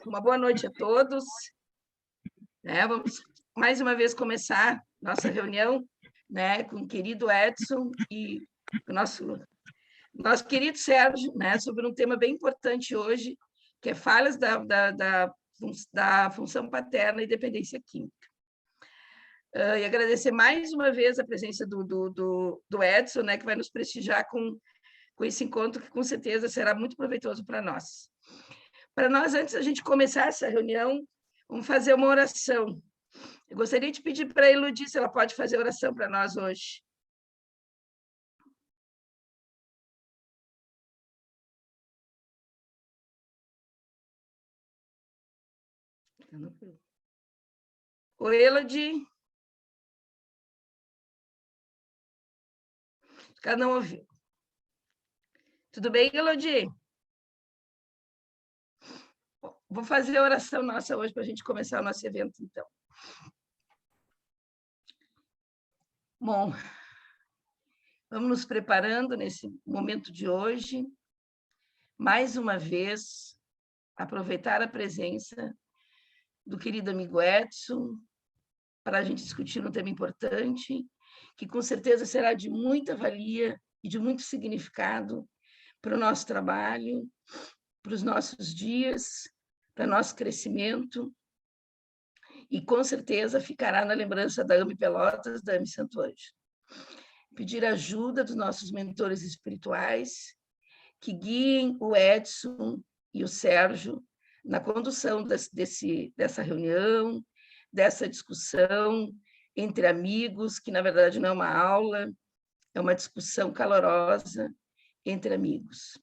Uma boa noite a todos. Vamos mais uma vez começar nossa reunião, com o querido Edson e o nosso querido Sérgio, sobre um tema bem importante hoje, que é falhas da função paterna e dependência química. E agradecer mais uma vez a presença do Edson, que vai nos prestigiar com esse encontro, que com certeza será muito proveitoso para nós. Para nós, antes da gente começar essa reunião, vamos fazer uma oração. Eu gostaria de pedir para a Elodie se ela pode fazer oração para nós hoje. Oi, Elodie. Ela não ouviu. Tudo bem, Elodie? Vou fazer a oração nossa hoje para a gente começar o nosso evento, então. Bom, vamos nos preparando nesse momento de hoje. Mais uma vez, aproveitar a presença do querido amigo Edson para a gente discutir um tema importante, que com certeza será de muita valia e de muito significado para o nosso trabalho, para os nossos dias, para nosso crescimento, e com certeza ficará na lembrança da AME Pelotas, da AME Santo Ângelo. Pedir ajuda dos nossos mentores espirituais, que guiem o Edson e o Sérgio na condução dessa reunião, dessa discussão entre amigos, que na verdade não é uma aula, é uma discussão calorosa entre amigos.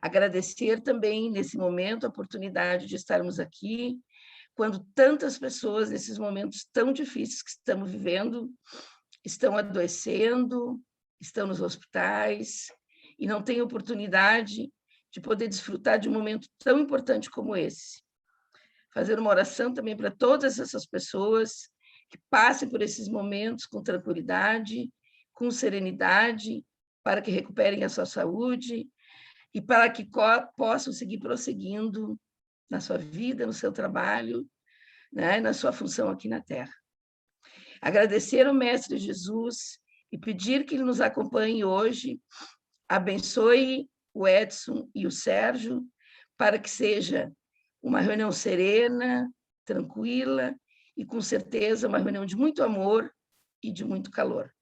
Agradecer também, nesse momento, a oportunidade de estarmos aqui, quando tantas pessoas, nesses momentos tão difíceis que estamos vivendo, estão adoecendo, estão nos hospitais, e não têm oportunidade de poder desfrutar de um momento tão importante como esse. Fazer uma oração também para todas essas pessoas que passem por esses momentos com tranquilidade, com serenidade, para que recuperem a sua saúde e para que possam seguir prosseguindo na sua vida, no seu trabalho, na sua função aqui na Terra. Agradecer ao Mestre Jesus e pedir que ele nos acompanhe hoje, abençoe o Edson e o Sérgio, para que seja uma reunião serena, tranquila e, com certeza, uma reunião de muito amor e de muito calor.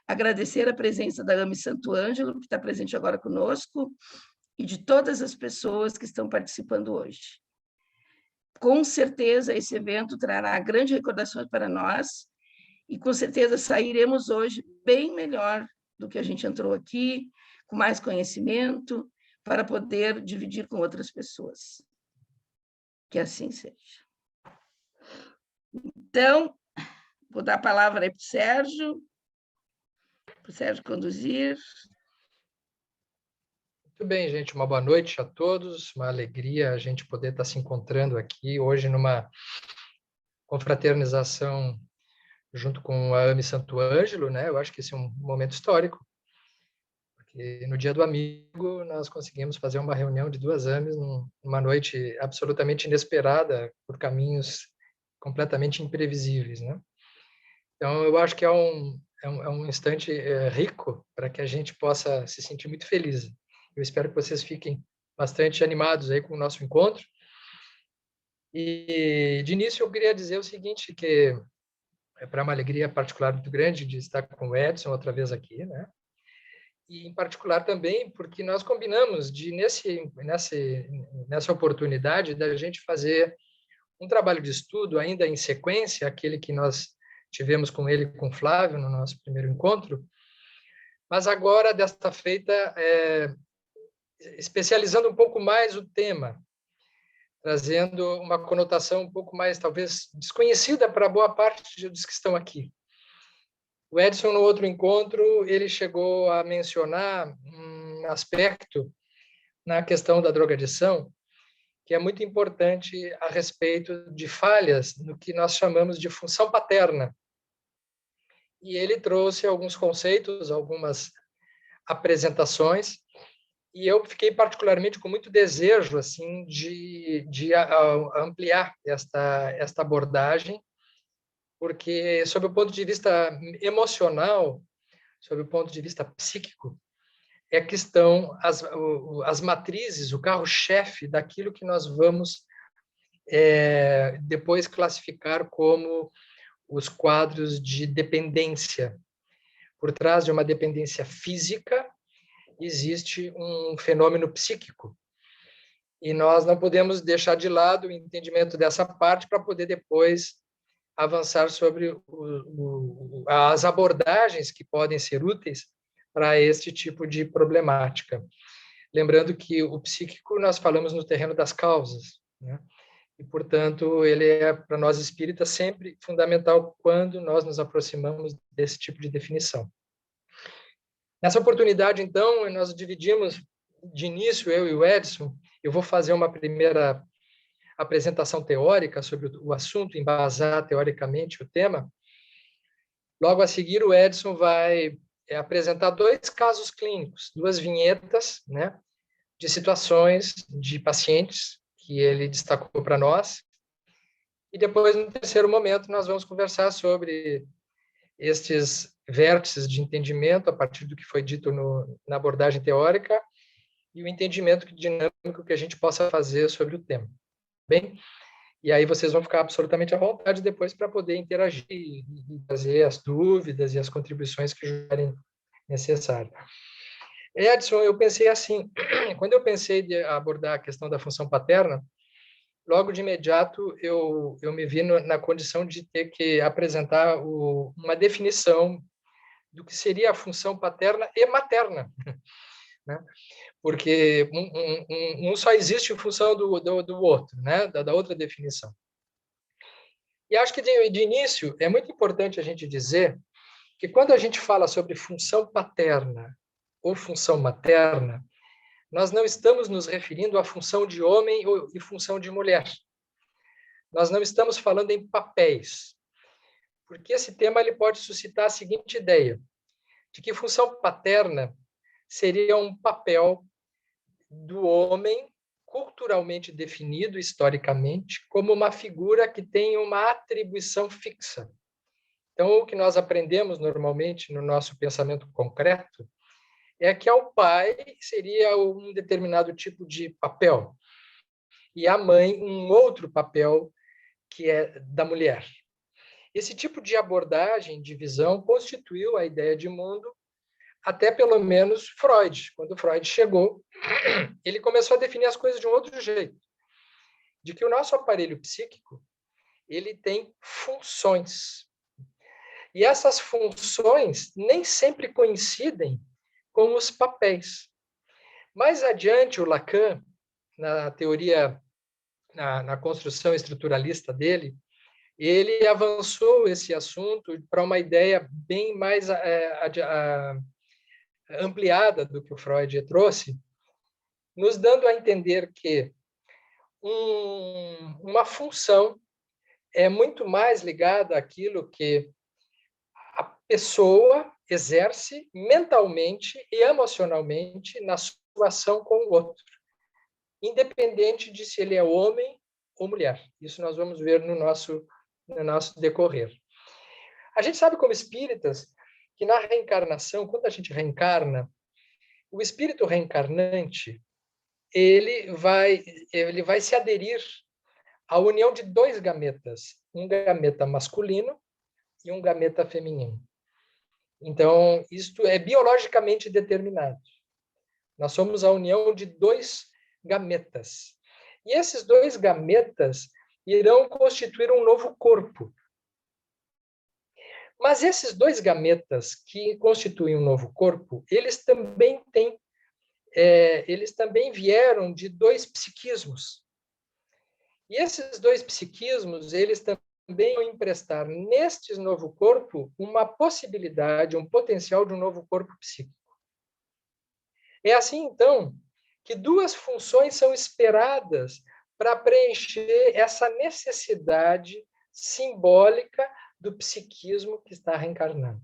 Agradecer a presença da AME Santo Ângelo, que está presente agora conosco, e de todas as pessoas que estão participando hoje. Com certeza, esse evento trará grandes recordações para nós e, com certeza, sairemos hoje bem melhor do que a gente entrou aqui, com mais conhecimento, para poder dividir com outras pessoas. Que assim seja. Então, vou dar a palavra aí para o Sérgio conduzir. Muito bem, gente, uma boa noite a todos, uma alegria a gente poder estar se encontrando aqui hoje numa confraternização junto com a AME Santo Ângelo, né? Eu acho que esse é um momento histórico, porque no Dia do Amigo nós conseguimos fazer uma reunião de duas AMEs numa noite absolutamente inesperada, por caminhos completamente imprevisíveis, né? Então, eu acho que é um instante rico para que a gente possa se sentir muito feliz. Eu espero que vocês fiquem bastante animados aí com o nosso encontro. E, de início, eu queria dizer o seguinte, que é para uma alegria particular muito grande de estar com o Edson outra vez aqui, né? E, em particular, também porque nós combinamos de, nessa oportunidade, da gente fazer um trabalho de estudo ainda em sequência, aquele que nós tivemos com ele e com o Flávio no nosso primeiro encontro, mas agora, desta feita, especializando um pouco mais o tema, trazendo uma conotação um pouco mais, talvez, desconhecida para boa parte dos que estão aqui. O Edson, no outro encontro, ele chegou a mencionar um aspecto na questão da drogadição, que é muito importante a respeito de falhas no que nós chamamos de função paterna. E ele trouxe alguns conceitos, algumas apresentações E eu fiquei particularmente com muito desejo assim de ampliar esta abordagem, porque sob o ponto de vista emocional, sob o ponto de vista psíquico, é que estão as matrizes, o carro-chefe daquilo que nós vamos depois classificar como os quadros de dependência. Por trás de uma dependência física, existe um fenômeno psíquico. E nós não podemos deixar de lado o entendimento dessa parte para poder depois avançar sobre as abordagens que podem ser úteis para este tipo de problemática. Lembrando que o psíquico nós falamos no terreno das causas, né? E, portanto, ele é, para nós espíritas, sempre fundamental quando nós nos aproximamos desse tipo de definição. Nessa oportunidade, então, nós dividimos de início, eu e o Edson, eu vou fazer uma primeira apresentação teórica sobre o assunto, embasar teoricamente o tema. Logo a seguir, o Edson vai apresentar 2 casos clínicos, 2 vinhetas, né, de situações de pacientes que ele destacou para nós. E depois, no terceiro momento, nós vamos conversar sobre estes vértices de entendimento a partir do que foi dito na abordagem teórica e o entendimento dinâmico que a gente possa fazer sobre o tema. Bem? E aí vocês vão ficar absolutamente à vontade depois para poder interagir e fazer as dúvidas e as contribuições que julgarem necessárias. Edson, eu pensei assim, quando eu pensei de abordar a questão da função paterna, logo de imediato eu me vi na condição de ter que apresentar uma definição do que seria a função paterna e materna, né? Porque um só existe em função do outro, né? Da outra definição. E acho que de início é muito importante a gente dizer que quando a gente fala sobre função paterna ou função materna, nós não estamos nos referindo à função de homem e função de mulher. Nós não estamos falando em papéis, porque esse tema ele pode suscitar a seguinte ideia, de que função paterna seria um papel do homem culturalmente definido historicamente como uma figura que tem uma atribuição fixa. Então, o que nós aprendemos normalmente no nosso pensamento concreto é que ao pai seria um determinado tipo de papel e à mãe um outro papel que é da mulher. Esse tipo de abordagem, de visão, constituiu a ideia de mundo até pelo menos Freud. Quando Freud chegou, ele começou a definir as coisas de um outro jeito, de que o nosso aparelho psíquico ele tem funções. E essas funções nem sempre coincidem com os papéis. Mais adiante, o Lacan, na teoria, na construção estruturalista dele, ele avançou esse assunto para uma ideia bem mais ampliada do que o Freud trouxe, nos dando a entender que uma função é muito mais ligada àquilo que a pessoa exerce mentalmente e emocionalmente na sua ação com o outro, independente de se ele é homem ou mulher. Isso nós vamos ver no nosso decorrer. A gente sabe como espíritas que na reencarnação, quando a gente reencarna, o espírito reencarnante ele vai se aderir à união de 2 gametas, um gameta masculino e um gameta feminino. Então, isto é biologicamente determinado. Nós somos a união de 2 gametas. E esses 2 gametas irão constituir um novo corpo. Mas esses 2 gametas que constituem um novo corpo, eles também vieram de 2 psiquismos. E esses 2 psiquismos, eles também vão emprestar neste novo corpo uma possibilidade, um potencial de um novo corpo psíquico. É assim, então, que 2 funções são esperadas para preencher essa necessidade simbólica do psiquismo que está reencarnando.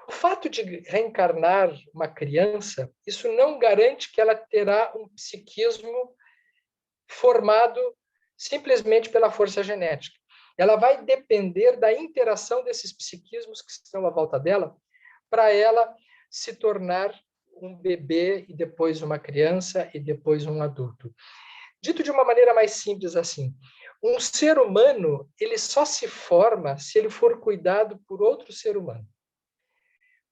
O fato de reencarnar uma criança, isso não garante que ela terá um psiquismo formado simplesmente pela força genética. Ela vai depender da interação desses psiquismos que estão à volta dela para ela se tornar um bebê e depois uma criança e depois um adulto. Dito de uma maneira mais simples assim, um ser humano, ele só se forma se ele for cuidado por outro ser humano,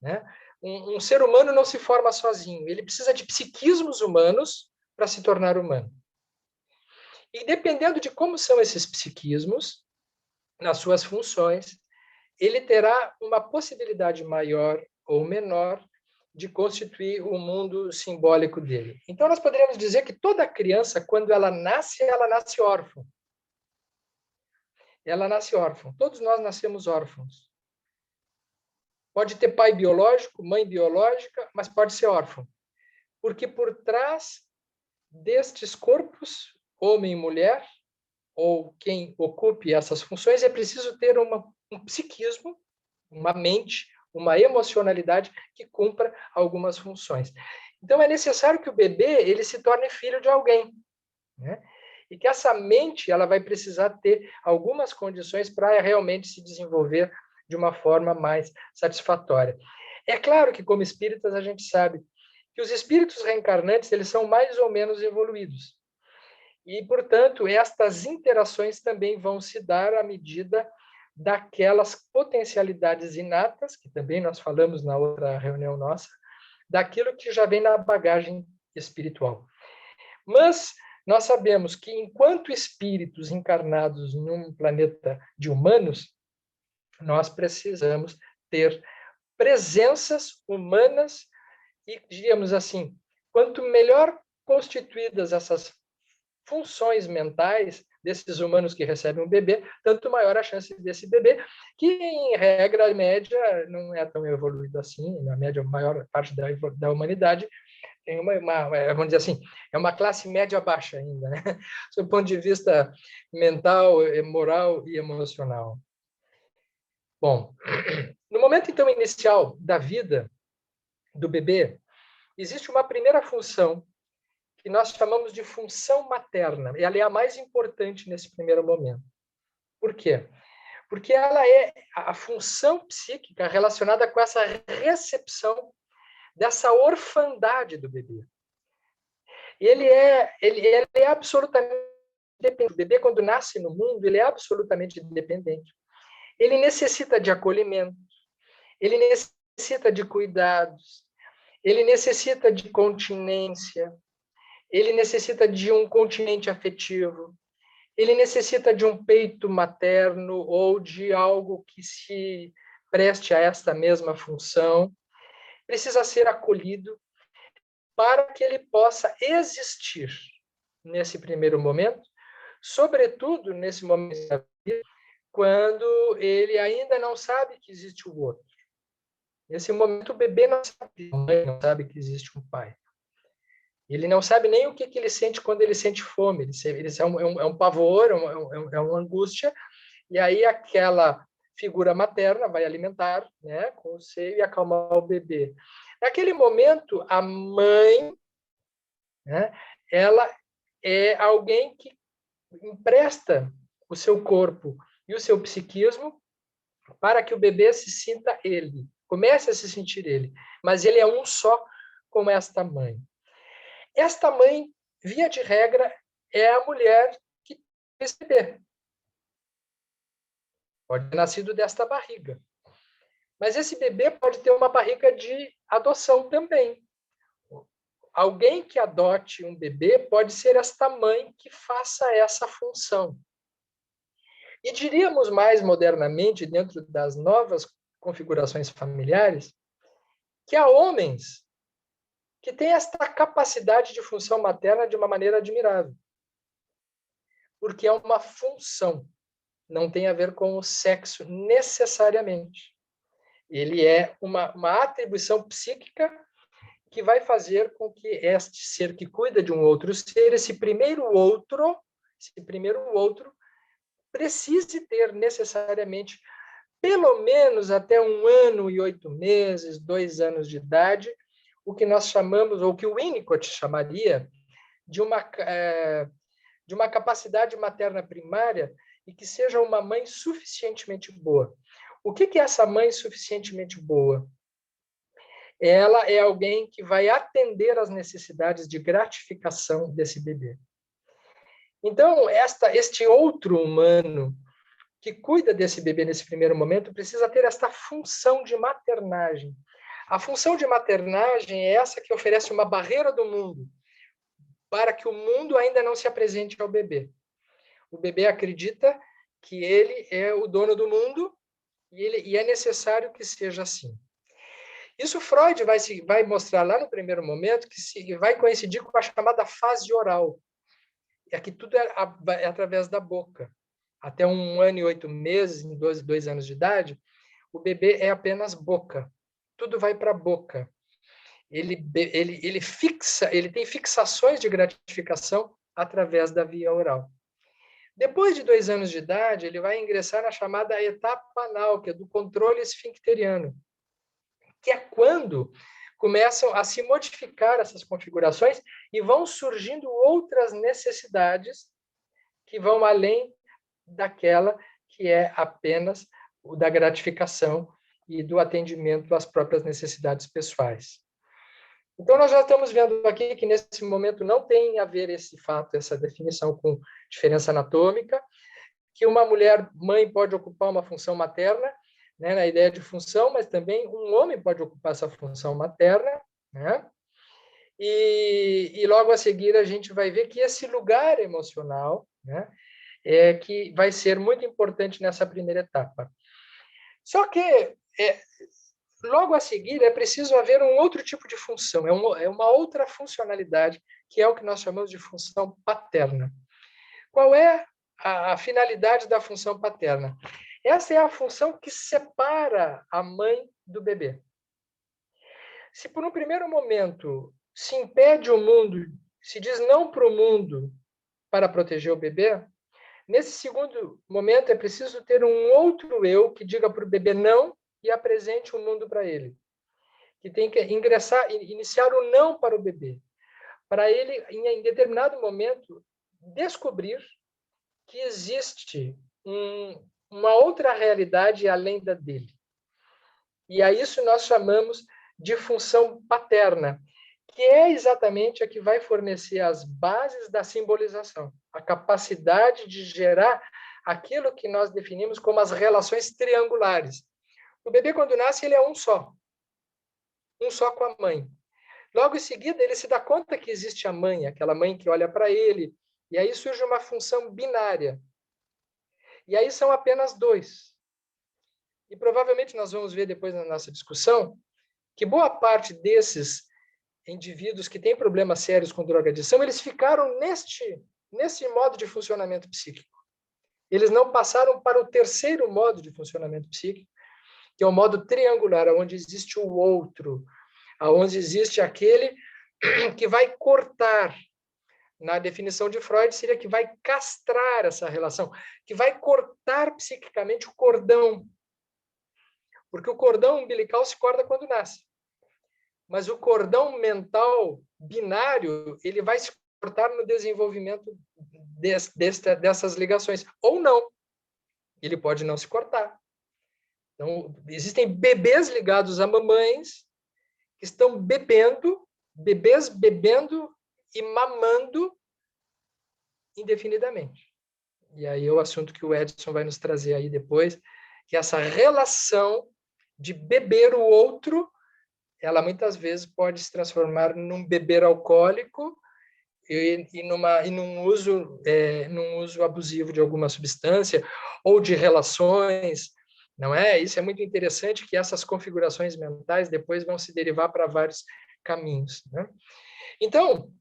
né? Um ser humano não se forma sozinho, ele precisa de psiquismos humanos para se tornar humano. E dependendo de como são esses psiquismos, nas suas funções, ele terá uma possibilidade maior ou menor de constituir o mundo simbólico dele. Então, nós poderíamos dizer que toda criança, quando ela nasce órfã. Ela nasce órfã. Todos nós nascemos órfãos. Pode ter pai biológico, mãe biológica, mas pode ser órfão. Porque por trás destes corpos, homem e mulher, ou quem ocupe essas funções, é preciso ter um psiquismo, uma mente, uma emocionalidade que cumpra algumas funções. Então, é necessário que o bebê ele se torne filho de alguém, né? E que essa mente ela vai precisar ter algumas condições para realmente se desenvolver de uma forma mais satisfatória. É claro que, como espíritas, a gente sabe que os espíritos reencarnantes eles são mais ou menos evoluídos. E, portanto, estas interações também vão se dar à medida daquelas potencialidades inatas, que também nós falamos na outra reunião nossa, daquilo que já vem na bagagem espiritual. Mas nós sabemos que, enquanto espíritos encarnados num planeta de humanos, nós precisamos ter presenças humanas e, diríamos assim, quanto melhor constituídas essas funções mentais desses humanos que recebem um bebê, tanto maior a chance desse bebê, que em regra média não é tão evoluído assim, na média a maior parte da humanidade tem vamos dizer assim, é uma classe média baixa ainda, né? Do ponto de vista mental, moral e emocional. Bom, no momento então inicial da vida do bebê, existe uma primeira função que nós chamamos de função materna. E ela é a mais importante nesse primeiro momento. Por quê? Porque ela é a função psíquica relacionada com essa recepção dessa orfandade do bebê. E ele é absolutamente dependente. O bebê, quando nasce no mundo, ele é absolutamente dependente. Ele necessita de acolhimento, ele necessita de cuidados, ele necessita de continência, ele necessita de um continente afetivo, ele necessita de um peito materno ou de algo que se preste a esta mesma função, precisa ser acolhido para que ele possa existir nesse primeiro momento, sobretudo nesse momento da vida, quando ele ainda não sabe que existe o outro. Nesse momento, o bebê não sabe, a mãe não sabe que existe um pai. Ele não sabe nem o que ele sente quando ele sente fome. Ele é um pavor, é uma angústia. E aí aquela figura materna vai alimentar, né, com o seio e acalmar o bebê. Naquele momento, a mãe, né, ela é alguém que empresta o seu corpo e o seu psiquismo para que o bebê se sinta ele, comece a se sentir ele. Mas ele é um só com esta mãe. Esta mãe, via de regra, é a mulher que tem esse bebê. Pode ter nascido desta barriga. Mas esse bebê pode ter uma barriga de adoção também. Alguém que adote um bebê pode ser esta mãe que faça essa função. E diríamos mais modernamente, dentro das novas configurações familiares, que há homens que têm esta capacidade de função materna de uma maneira admirável. Porque é uma função, não tem a ver com o sexo necessariamente. Ele é uma atribuição psíquica que vai fazer com que este ser que cuida de um outro ser, esse primeiro outro, precise ter necessariamente pelo menos até 1 ano e 8 meses, 2 anos de idade, o que nós chamamos, ou que o Winnicott chamaria, de uma capacidade materna primária e que seja uma mãe suficientemente boa. O que é essa mãe suficientemente boa? Ela é alguém que vai atender às necessidades de gratificação desse bebê. Então, este outro humano que cuida desse bebê nesse primeiro momento precisa ter esta função de maternagem. A função de maternagem é essa que oferece uma barreira do mundo para que o mundo ainda não se apresente ao bebê. O bebê acredita que ele é o dono do mundo e é necessário que seja assim. Isso Freud vai mostrar lá no primeiro momento que vai coincidir com a chamada fase oral. É que tudo é através da boca. Até 1 ano e 8 meses, em 2 anos de idade, o bebê é apenas boca. Tudo vai para a boca. Ele tem fixações de gratificação através da via oral. Depois de 2 anos de idade, ele vai ingressar na chamada etapa anal, que é do controle esfincteriano, que é quando começam a se modificar essas configurações e vão surgindo outras necessidades que vão além daquela que é apenas o da gratificação e do atendimento às próprias necessidades pessoais. Então, nós já estamos vendo aqui que, nesse momento, não tem a ver esse fato, essa definição com diferença anatômica, que uma mulher, mãe, pode ocupar uma função materna, né, na ideia de função, mas também um homem pode ocupar essa função materna, né? E logo a seguir a gente vai ver que esse lugar emocional, né, é que vai ser muito importante nessa primeira etapa. Só que logo a seguir é preciso haver um outro tipo de função, é uma outra funcionalidade, que é o que nós chamamos de função paterna. Qual é a finalidade da função paterna? Essa é a função que separa a mãe do bebê. Se por um primeiro momento se impede o mundo, se diz não para o mundo para proteger o bebê, nesse segundo momento é preciso ter um outro eu que diga para o bebê não e apresente o mundo para ele. Que tem que iniciar o não para o bebê. Para ele, em determinado momento, descobrir que existe uma outra realidade além da dele. E a isso nós chamamos de função paterna, que é exatamente a que vai fornecer as bases da simbolização, a capacidade de gerar aquilo que nós definimos como as relações triangulares. O bebê, quando nasce, ele é um só com a mãe. Logo em seguida, ele se dá conta que existe a mãe, aquela mãe que olha para ele, e aí surge uma função binária. E aí são apenas 2. E provavelmente nós vamos ver depois na nossa discussão que boa parte desses indivíduos que têm problemas sérios com drogadição, eles ficaram nesse modo de funcionamento psíquico. Eles não passaram para o terceiro modo de funcionamento psíquico, que é o modo triangular, onde existe o outro, onde existe aquele que vai cortar. Na definição de Freud, seria que vai castrar essa relação, que vai cortar psiquicamente o cordão. Porque o cordão umbilical se corta quando nasce. Mas o cordão mental binário, ele vai se cortar no desenvolvimento dessas ligações. Ou não. Ele pode não se cortar. Então, existem bebês ligados a mamães que estão bebês bebendo e mamando indefinidamente. E aí é o assunto que o Edson vai nos trazer aí depois, que essa relação de beber o outro, ela muitas vezes pode se transformar num beber alcoólico e num uso abusivo de alguma substância ou de relações, não é? Isso é muito interessante, que essas configurações mentais depois vão se derivar para vários caminhos, né? Então,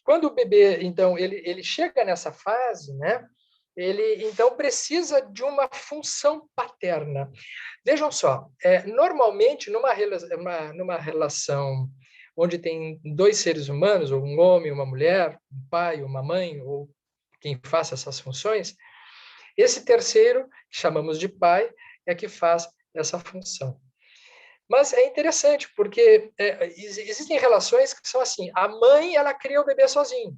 quando o bebê, então, ele chega nessa fase, né? Ele, então, precisa de uma função paterna. Vejam só, normalmente, numa relação onde tem 2 seres humanos, ou um homem e uma mulher, um pai, uma mãe, ou quem faça essas funções, Esse terceiro, que chamamos de pai, é que faz essa função. Mas é interessante, porque existem relações que são assim, a mãe, ela cria o bebê sozinho,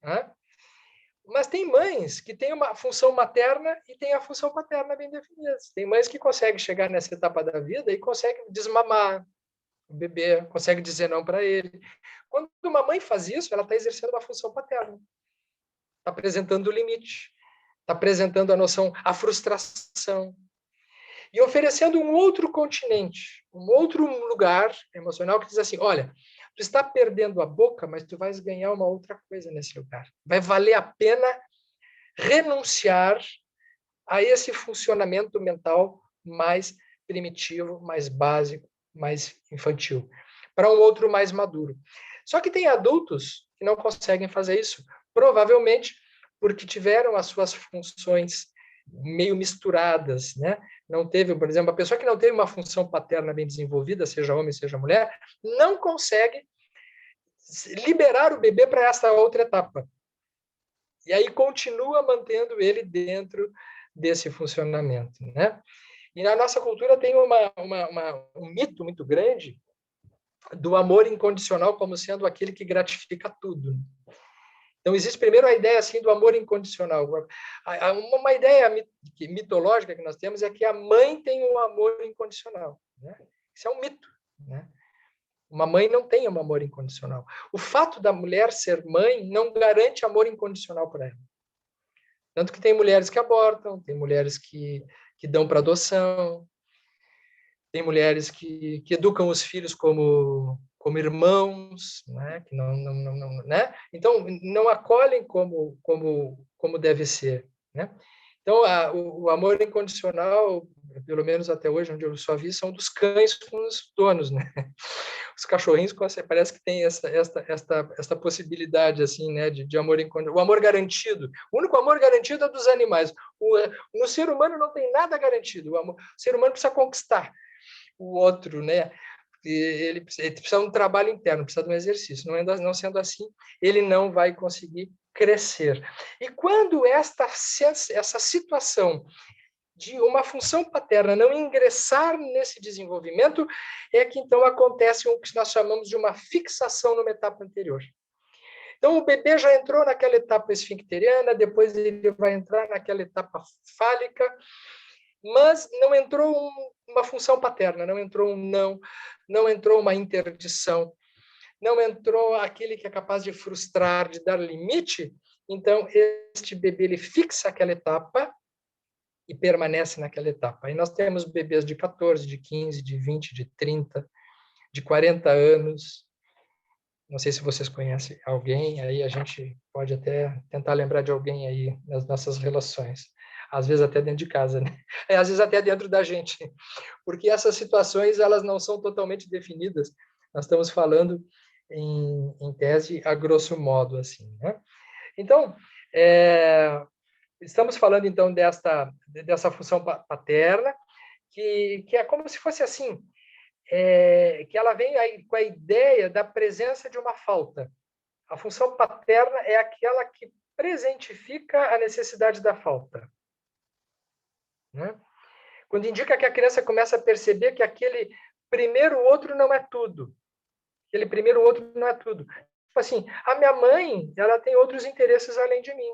né? Mas tem mães que têm uma função materna e têm a função paterna bem definida. Tem mães que conseguem chegar nessa etapa da vida e conseguem desmamar o bebê, conseguem dizer não para ele. Quando uma mãe faz isso, ela está exercendo uma função paterna, está apresentando o limite, está apresentando a noção, a frustração, e oferecendo um outro continente, um outro lugar emocional que diz assim, olha, tu está perdendo a boca, mas tu vais ganhar uma outra coisa nesse lugar. Vai valer a pena renunciar a esse funcionamento mental mais primitivo, mais básico, mais infantil, para um outro mais maduro. Só que tem adultos que não conseguem fazer isso, provavelmente porque tiveram as suas funções meio misturadas, né? Não teve, por exemplo, a pessoa que não teve uma função paterna bem desenvolvida, seja homem, seja mulher, não consegue liberar o bebê para essa outra etapa. E aí continua mantendo ele dentro desse funcionamento, né? E na nossa cultura tem um mito muito grande do amor incondicional como sendo aquele que gratifica tudo. Então, existe primeiro a ideia assim, do amor incondicional. Uma ideia mitológica que nós temos é que a mãe tem um amor incondicional. Né? Isso é um mito. Né? Uma mãe não tem um amor incondicional. O fato da mulher ser mãe não garante amor incondicional para ela. Tanto que tem mulheres que abortam, tem mulheres que dão para adoção, tem mulheres que educam os filhos como irmãos, né? Que não, né? Então não acolhem como deve ser, né? Então o amor incondicional, pelo menos até hoje onde eu só vi, são dos cães com os donos, né? Os cachorrinhos parece que tem esta possibilidade assim, né, de amor incondicional, o amor garantido. O único amor garantido é dos animais. No ser humano não tem nada garantido. O ser humano precisa conquistar o outro, né? Ele precisa de um trabalho interno, precisa de um exercício. Não sendo assim, ele não vai conseguir crescer. E quando essa situação de uma função paterna não ingressar nesse desenvolvimento, é que então acontece o que nós chamamos de uma fixação numa etapa anterior. Então, o bebê já entrou naquela etapa esfincteriana, depois ele vai entrar naquela etapa fálica, mas não entrou uma função paterna, não entrou um não entrou uma interdição, não entrou aquele que é capaz de frustrar, de dar limite. Então, este bebê ele fixa aquela etapa e permanece naquela etapa. Aí nós temos bebês de 14, de 15, de 20, de 30, de 40 anos. Não sei se vocês conhecem alguém, aí a gente pode até tentar lembrar de alguém aí nas nossas relações. Às vezes até dentro de casa, né? Às vezes até dentro da gente. Porque essas situações, elas não são totalmente definidas. Nós estamos falando em tese a grosso modo, assim, né? Então, estamos falando, então, dessa função paterna, que é como se fosse assim, que ela vem aí com a ideia da presença de uma falta. A função paterna é aquela que presentifica a necessidade da falta. Né? Quando indica que a criança começa a perceber que aquele primeiro outro não é tudo. Aquele primeiro outro não é tudo. Tipo assim, a minha mãe, ela tem outros interesses além de mim.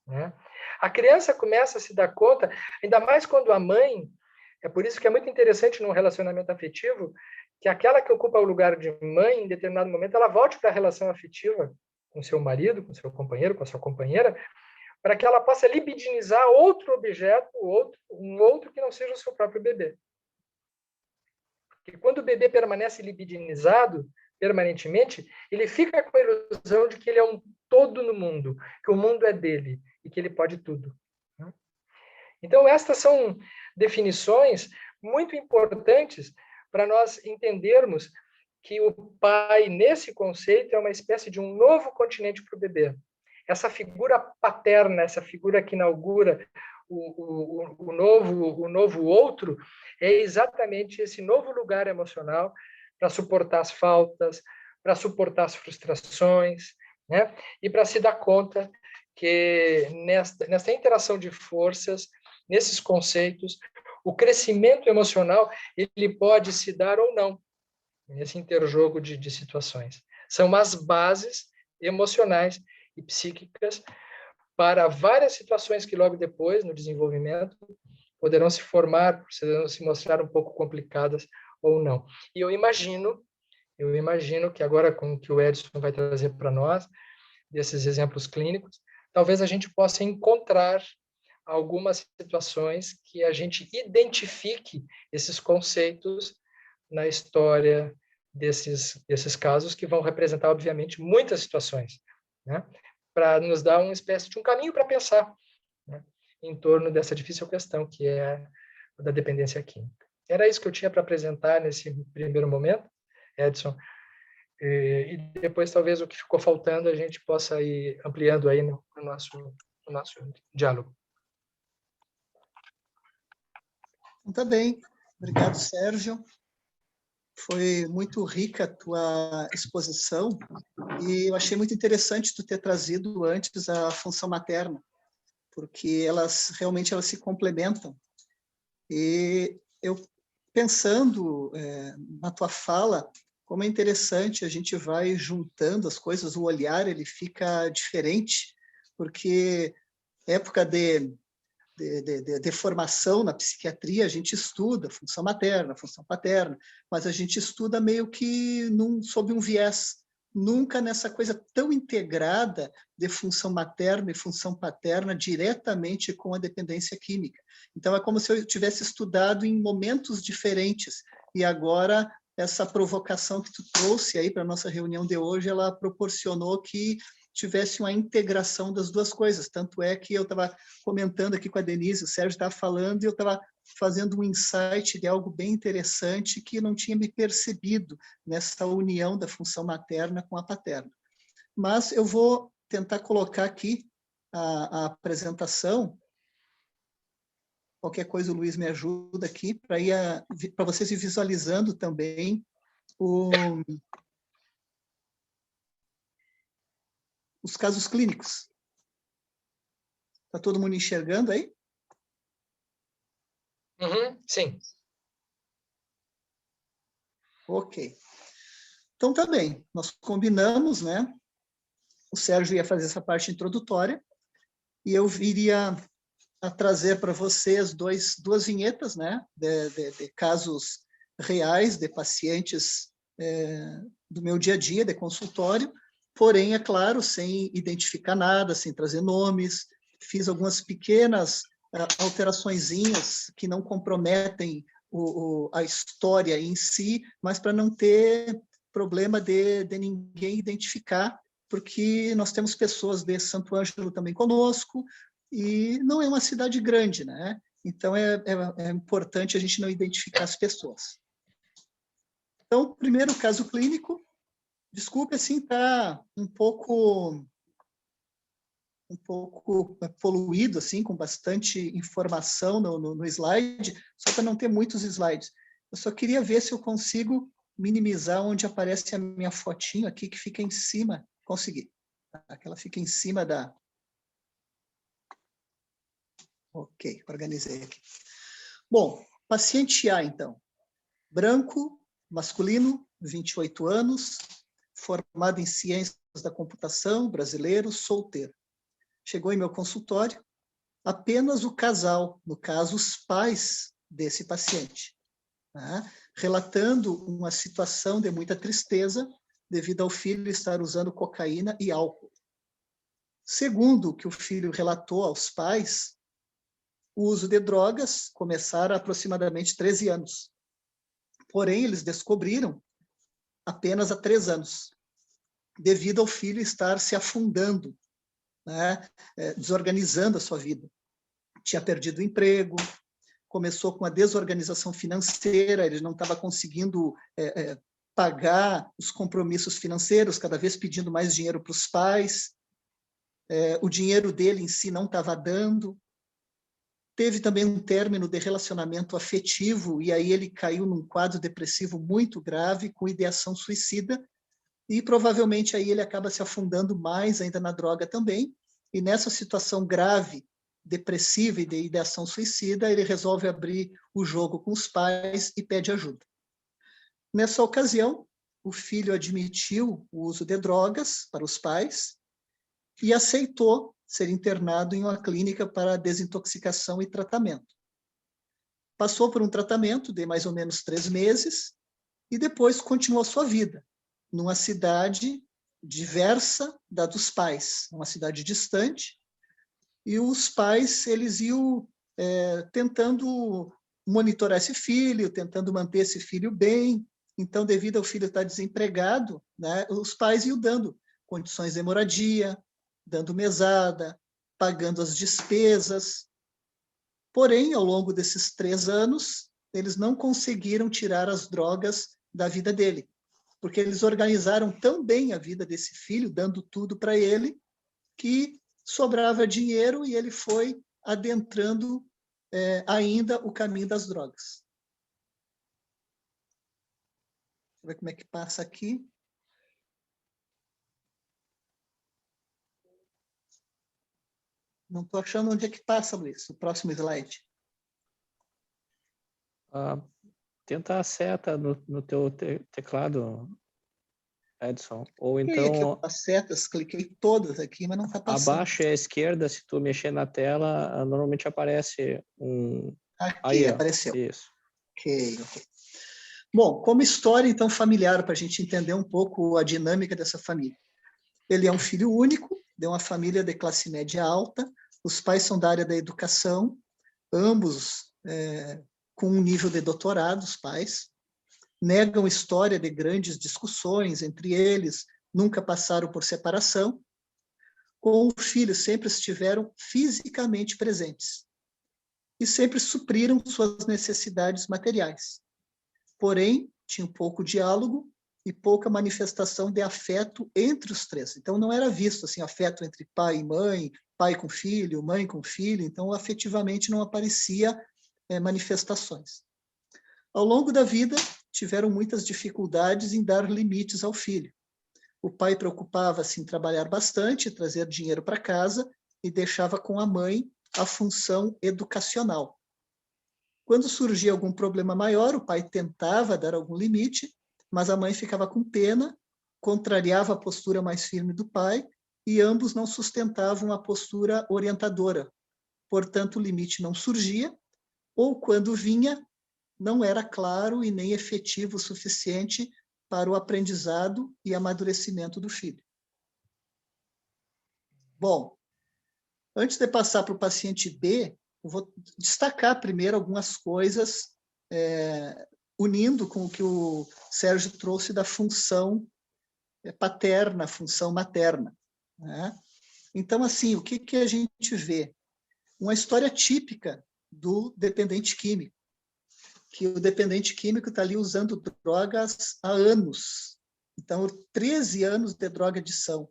Né? A criança começa a se dar conta, ainda mais quando a mãe, é por isso que é muito interessante num relacionamento afetivo, que aquela que ocupa o lugar de mãe, em determinado momento, ela volte para a relação afetiva com seu marido, com seu companheiro, com a sua companheira, para que ela possa libidinizar outro objeto, um outro que não seja o seu próprio bebê. Porque quando o bebê permanece libidinizado permanentemente, ele fica com a ilusão de que ele é um todo no mundo, que o mundo é dele e que ele pode tudo. Então, estas são definições muito importantes para nós entendermos que o pai, nesse conceito, é uma espécie de um novo continente para o bebê. Essa figura paterna, essa figura que inaugura o novo outro, é exatamente esse novo lugar emocional para suportar as faltas, para suportar as frustrações, né? E para se dar conta que nesta interação de forças, nesses conceitos, o crescimento emocional ele pode se dar ou não, nesse interjogo de situações. São as bases emocionais e psíquicas para várias situações que logo depois, no desenvolvimento, poderão se formar, poderão se mostrar um pouco complicadas ou não. E eu imagino que agora, com o que o Edson vai trazer para nós, desses exemplos clínicos, talvez a gente possa encontrar algumas situações que a gente identifique esses conceitos na história desses casos, que vão representar, obviamente, muitas situações, né? Para nos dar uma espécie de um caminho para pensar, né, em torno dessa difícil questão que é a da dependência química. Era isso que eu tinha para apresentar nesse primeiro momento, Edson. E depois, talvez, o que ficou faltando, a gente possa ir ampliando aí no nosso diálogo. Tá bem. Obrigado, Sérgio. Foi muito rica a tua exposição e eu achei muito interessante tu ter trazido antes a função materna, porque elas realmente se complementam. E eu, pensando na tua fala, como é interessante, a gente vai juntando as coisas, o olhar ele fica diferente, porque época de formação na psiquiatria, a gente estuda função materna, função paterna, mas a gente estuda meio que sob um viés, nunca nessa coisa tão integrada de função materna e função paterna diretamente com a dependência química. Então, é como se eu tivesse estudado em momentos diferentes, e agora essa provocação que tu trouxe aí para a nossa reunião de hoje, ela proporcionou que tivesse uma integração das duas coisas. Tanto é que eu estava comentando aqui com a Denise, o Sérgio estava falando, e eu estava fazendo um insight de algo bem interessante que não tinha me percebido nessa união da função materna com a paterna. Mas eu vou tentar colocar aqui a apresentação. Qualquer coisa o Luiz me ajuda aqui, para vocês ir visualizando também os casos clínicos. Está todo mundo enxergando aí? Sim. Ok. Então, tá bem. Nós combinamos, né? O Sérgio ia fazer essa parte introdutória e eu viria a trazer para vocês duas vinhetas, né? De casos reais de pacientes do meu dia a dia, de consultório, porém, é claro, sem identificar nada, sem trazer nomes. Fiz algumas pequenas alteraçõezinhas que não comprometem a história em si, mas para não ter problema de ninguém identificar, porque nós temos pessoas de Santo Ângelo também conosco, e não é uma cidade grande, né? Então, é importante a gente não identificar as pessoas. Então, primeiro caso clínico, desculpe, assim, está um pouco poluído, assim, com bastante informação no slide, só para não ter muitos slides. Eu só queria ver se eu consigo minimizar onde aparece a minha fotinho aqui, que fica em cima. Consegui. Aquela fica em cima da... Ok, organizei aqui. Bom, paciente A, então. Branco, masculino, 28 anos, formado em ciências da computação, brasileiro, solteiro. Chegou em meu consultório apenas o casal, no caso, os pais desse paciente, né? Relatando uma situação de muita tristeza devido ao filho estar usando cocaína e álcool. Segundo o que o filho relatou aos pais, o uso de drogas começara há aproximadamente 13 anos. Porém, eles descobriram apenas há 3 anos, devido ao filho estar se afundando, né? Desorganizando a sua vida. Tinha perdido o emprego, começou com a desorganização financeira, ele não estava conseguindo pagar os compromissos financeiros, cada vez pedindo mais dinheiro para os pais, o dinheiro dele em si não estava dando. Teve também um término de relacionamento afetivo, e aí ele caiu num quadro depressivo muito grave, com ideação suicida, e provavelmente aí ele acaba se afundando mais ainda na droga também, e nessa situação grave, depressiva e de ideação suicida, ele resolve abrir o jogo com os pais e pede ajuda. Nessa ocasião, o filho admitiu o uso de drogas para os pais e aceitou ser internado em uma clínica para desintoxicação e tratamento. Passou por um tratamento de mais ou menos 3 meses e depois continuou a sua vida numa cidade diversa da dos pais, uma cidade distante, e os pais eles iam tentando monitorar esse filho, tentando manter esse filho bem. Então, devido ao filho estar desempregado, né, os pais iam dando condições de moradia, dando mesada, pagando as despesas. Porém, ao longo desses 3 anos, eles não conseguiram tirar as drogas da vida dele, porque eles organizaram tão bem a vida desse filho, dando tudo para ele, que sobrava dinheiro e ele foi adentrando ainda o caminho das drogas. Deixa eu ver como é que passa aqui. Não estou achando onde é que passa, Luiz. O próximo slide. Tenta a seta no teu teclado, Edson. Ou Cliquei aqui então, as setas, cliquei todas aqui, mas não está passando. abaixo à esquerda, se tu mexer na tela, normalmente aparece um... Aqui, Aí, apareceu. Isso. Ok. Bom, como história, então, familiar, para a gente entender um pouco a dinâmica dessa família. Ele é um filho único, de uma família de classe média alta, os pais são da área da educação, ambos com um nível de doutorado, os pais, negam história de grandes discussões entre eles, nunca passaram por separação. Com o filho, sempre estiveram fisicamente presentes e sempre supriram suas necessidades materiais. Porém, tinha pouco diálogo e pouca manifestação de afeto entre os 3. Então, não era visto assim, afeto entre pai e mãe, pai com filho, mãe com filho. Então, afetivamente não aparecia manifestações. Ao longo da vida, tiveram muitas dificuldades em dar limites ao filho. O pai preocupava-se em trabalhar bastante, trazer dinheiro para casa e deixava com a mãe a função educacional. Quando surgia algum problema maior, o pai tentava dar algum limite, mas a mãe ficava com pena, contrariava a postura mais firme do pai e ambos não sustentavam a postura orientadora. Portanto, o limite não surgia, ou quando vinha, não era claro e nem efetivo o suficiente para o aprendizado e amadurecimento do filho. Bom, antes de passar para o paciente B, eu vou destacar primeiro algumas coisas, unindo com o que o Sérgio trouxe da função paterna, função materna, né? Então, assim, o que a gente vê? Uma história típica do dependente químico, que o dependente químico está ali usando drogas há anos. Então, 13 anos de droga-adição.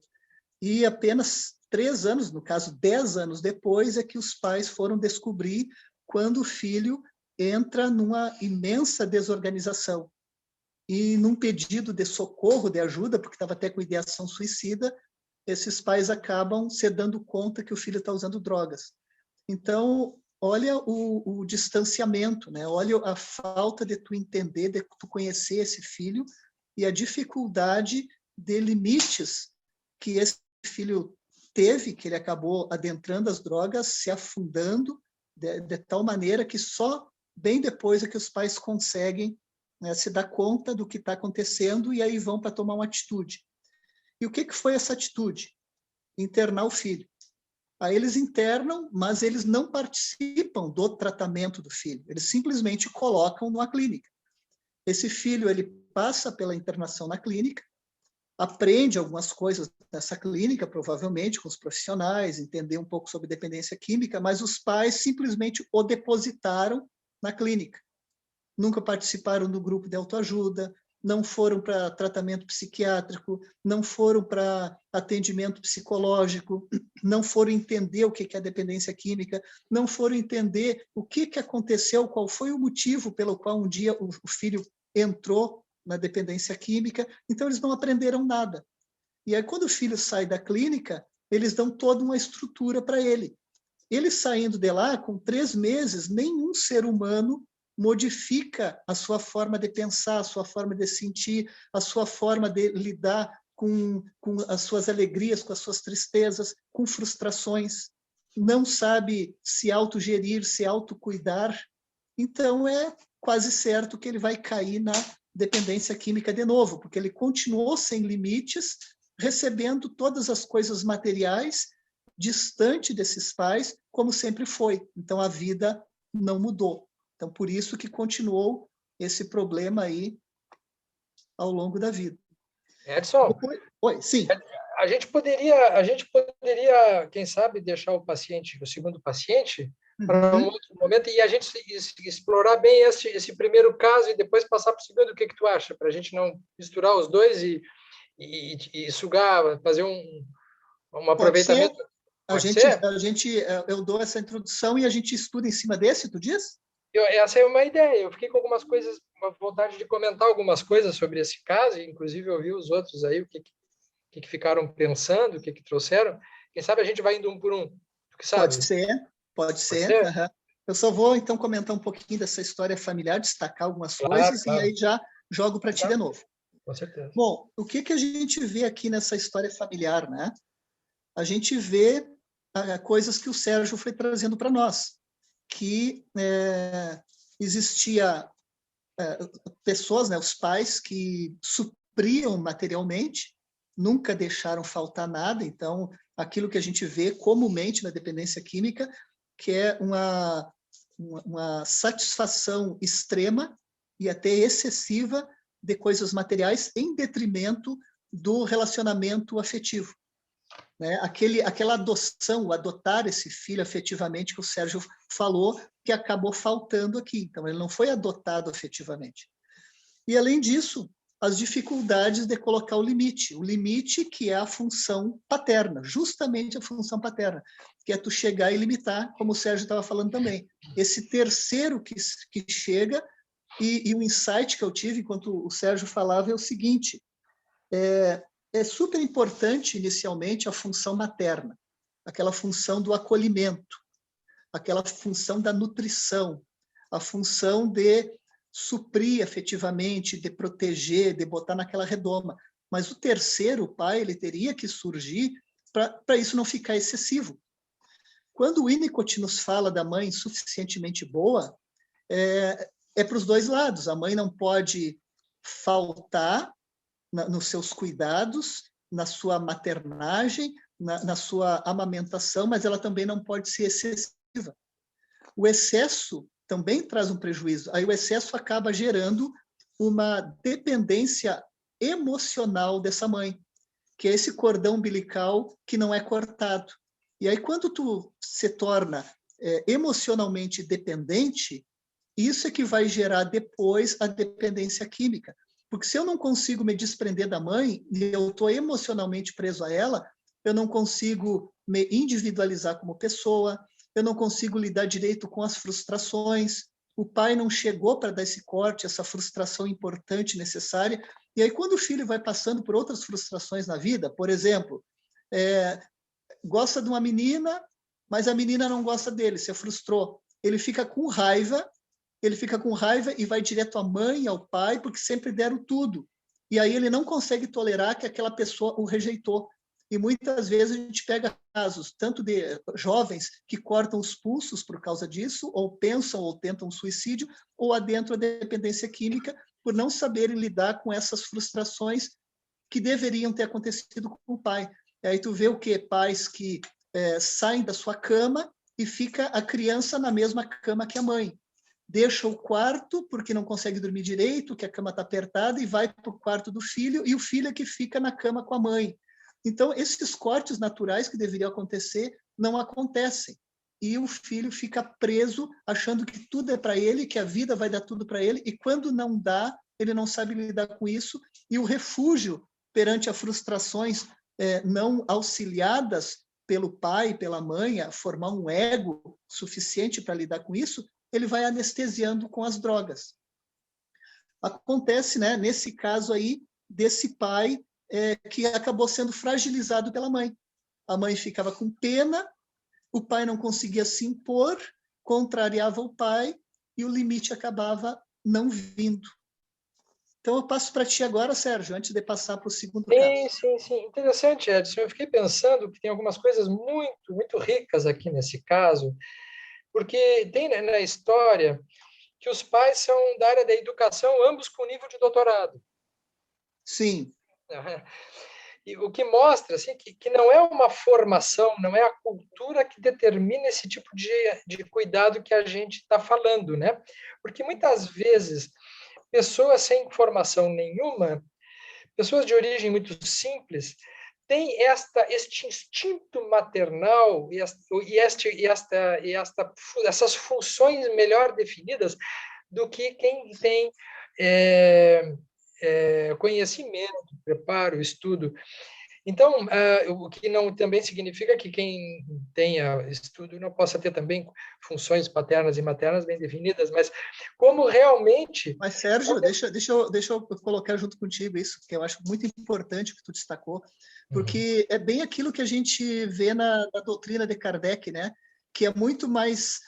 E apenas 3 anos, no caso 10 anos depois, é que os pais foram descobrir quando o filho entra numa imensa desorganização. E num pedido de socorro, de ajuda, porque estava até com ideação suicida, esses pais acabam se dando conta que o filho está usando drogas. Então, olha o distanciamento, né? Olha a falta de tu entender, de tu conhecer esse filho e a dificuldade de limites que esse filho teve, que ele acabou adentrando as drogas, se afundando de tal maneira que só bem depois é que os pais conseguem, né, se dar conta do que está acontecendo e aí vão para tomar uma atitude. E o que foi essa atitude? Internar o filho. Aí eles internam, mas eles não participam do tratamento do filho. Eles simplesmente colocam numa clínica. Esse filho ele passa pela internação na clínica, aprende algumas coisas nessa clínica, provavelmente, com os profissionais, entender um pouco sobre dependência química, mas os pais simplesmente o depositaram na clínica. Nunca participaram do grupo de autoajuda, não foram para tratamento psiquiátrico, não foram para atendimento psicológico, não foram entender o que é a dependência química, não foram entender o que aconteceu, qual foi o motivo pelo qual um dia o filho entrou na dependência química. Então, eles não aprenderam nada. E aí, quando o filho sai da clínica, eles dão toda uma estrutura para ele. Ele saindo de lá, com 3 meses, nenhum ser humano modifica a sua forma de pensar, a sua forma de sentir, a sua forma de lidar com as suas alegrias, com as suas tristezas, com frustrações. Não sabe se autogerir, se autocuidar. Então, é quase certo que ele vai cair na dependência química de novo, porque ele continuou sem limites, recebendo todas as coisas materiais, distante desses pais, como sempre foi. Então, a vida não mudou. Então, por isso que continuou esse problema aí ao longo da vida. Edson, Depois... Oi, sim. a gente poderia, quem sabe, deixar o segundo paciente, para um outro momento, e a gente explorar bem esse primeiro caso e depois passar para o segundo. O que tu acha? Para a gente não misturar os dois e sugar, fazer um aproveitamento. Eu dou essa introdução e a gente estuda em cima desse, tu diz? Essa é uma ideia. Eu fiquei com algumas coisas, uma vontade de comentar algumas coisas sobre esse caso, inclusive ouvir os outros aí, o que ficaram pensando, o que trouxeram. Quem sabe a gente vai indo um por um. Que sabe? Pode ser. Uhum. Eu só vou, então, comentar um pouquinho dessa história familiar, destacar algumas coisas, claro. E aí já jogo para ti de novo. Com certeza. Bom, o que a gente vê aqui nessa história familiar, né? A gente vê coisas que o Sérgio foi trazendo para nós, que existia pessoas, né, os pais que supriam materialmente, nunca deixaram faltar nada. Então, aquilo que a gente vê comumente na dependência química, que é uma satisfação extrema e até excessiva de coisas materiais em detrimento do relacionamento afetivo. Né? Aquela adoção, o adotar esse filho afetivamente que o Sérgio falou, que acabou faltando aqui. Então, ele não foi adotado afetivamente. E, além disso, as dificuldades de colocar o limite que é a função paterna, justamente a função paterna, que é tu chegar e limitar, como o Sérgio estava falando também. Esse terceiro que chega, e o insight que eu tive enquanto o Sérgio falava é o seguinte: é super importante, inicialmente, a função materna, aquela função do acolhimento, aquela função da nutrição, a função de suprir afetivamente, de proteger, de botar naquela redoma. Mas o terceiro, o pai, ele teria que surgir para isso não ficar excessivo. Quando o Winnicott nos fala da mãe suficientemente boa, é para os dois lados. A mãe não pode faltar nos seus cuidados, na sua maternagem, na sua amamentação, mas ela também não pode ser excessiva. O excesso também traz um prejuízo. Aí o excesso acaba gerando uma dependência emocional dessa mãe, que é esse cordão umbilical que não é cortado. E aí, quando tu se torna emocionalmente dependente, isso é que vai gerar depois a dependência química. Porque se eu não consigo me desprender da mãe, e eu estou emocionalmente preso a ela, eu não consigo me individualizar como pessoa, eu não consigo lidar direito com as frustrações, o pai não chegou para dar esse corte, essa frustração importante, necessária. E aí, quando o filho vai passando por outras frustrações na vida, por exemplo, gosta de uma menina, mas a menina não gosta dele, se frustrou. Ele fica com raiva e vai direto à mãe, ao pai, porque sempre deram tudo. E aí ele não consegue tolerar que aquela pessoa o rejeitou. E muitas vezes a gente pega casos tanto de jovens que cortam os pulsos por causa disso, ou pensam ou tentam suicídio, ou adentram a dependência química por não saberem lidar com essas frustrações que deveriam ter acontecido com o pai. E aí tu vê o quê? Pais que saem da sua cama e fica a criança na mesma cama que a mãe. Deixa o quarto porque não consegue dormir direito, que a cama está apertada, e vai para o quarto do filho, e o filho é que fica na cama com a mãe. Então, esses cortes naturais que deveriam acontecer não acontecem. E o filho fica preso, achando que tudo é para ele, que a vida vai dar tudo para ele, e quando não dá, ele não sabe lidar com isso, e o refúgio perante as frustrações não auxiliadas pelo pai, pela mãe, a formar um ego suficiente para lidar com isso, ele vai anestesiando com as drogas. Acontece, né, nesse caso aí, desse pai que acabou sendo fragilizado pela mãe. a mãe ficava com pena, o pai não conseguia se impor, contrariava o pai e o limite acabava não vindo. Então, eu passo para ti agora, Sérgio, antes de passar para o segundo caso. Sim. Interessante, Edson. Eu fiquei pensando que tem algumas coisas muito ricas aqui nesse caso, porque tem na história que os pais são da área da educação, ambos com nível de doutorado. Sim. E o que mostra assim, que não é uma formação, não é a cultura que determina esse tipo de cuidado que a gente está falando, né? Porque muitas vezes pessoas sem formação nenhuma, pessoas de origem muito simples, têm este instinto maternal essas funções melhor definidas do que quem tem conhecimento, preparo, estudo. Então, o que não também significa que quem tenha estudo não possa ter também funções paternas e maternas bem definidas, mas como realmente... Mas, Sérgio, deixa eu colocar junto contigo isso, que eu acho muito importante o que tu destacou, porque é bem aquilo que a gente vê na doutrina de Kardec, né? Que é muito mais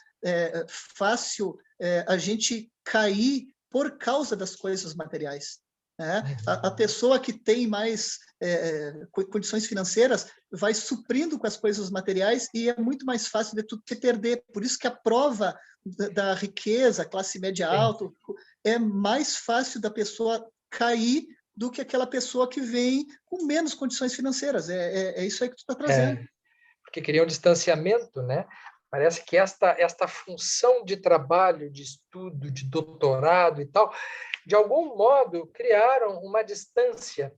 fácil a gente cair por causa das coisas materiais. Né? A pessoa que tem mais condições financeiras vai suprindo com as coisas materiais e é muito mais fácil de tu te perder. Por isso que a prova da riqueza, classe média alta, é mais fácil da pessoa cair do que aquela pessoa que vem com menos condições financeiras. É isso aí que tu está trazendo. Porque queria um distanciamento, né? Parece que esta função de trabalho, de estudo, de doutorado e tal, de algum modo criaram uma distância.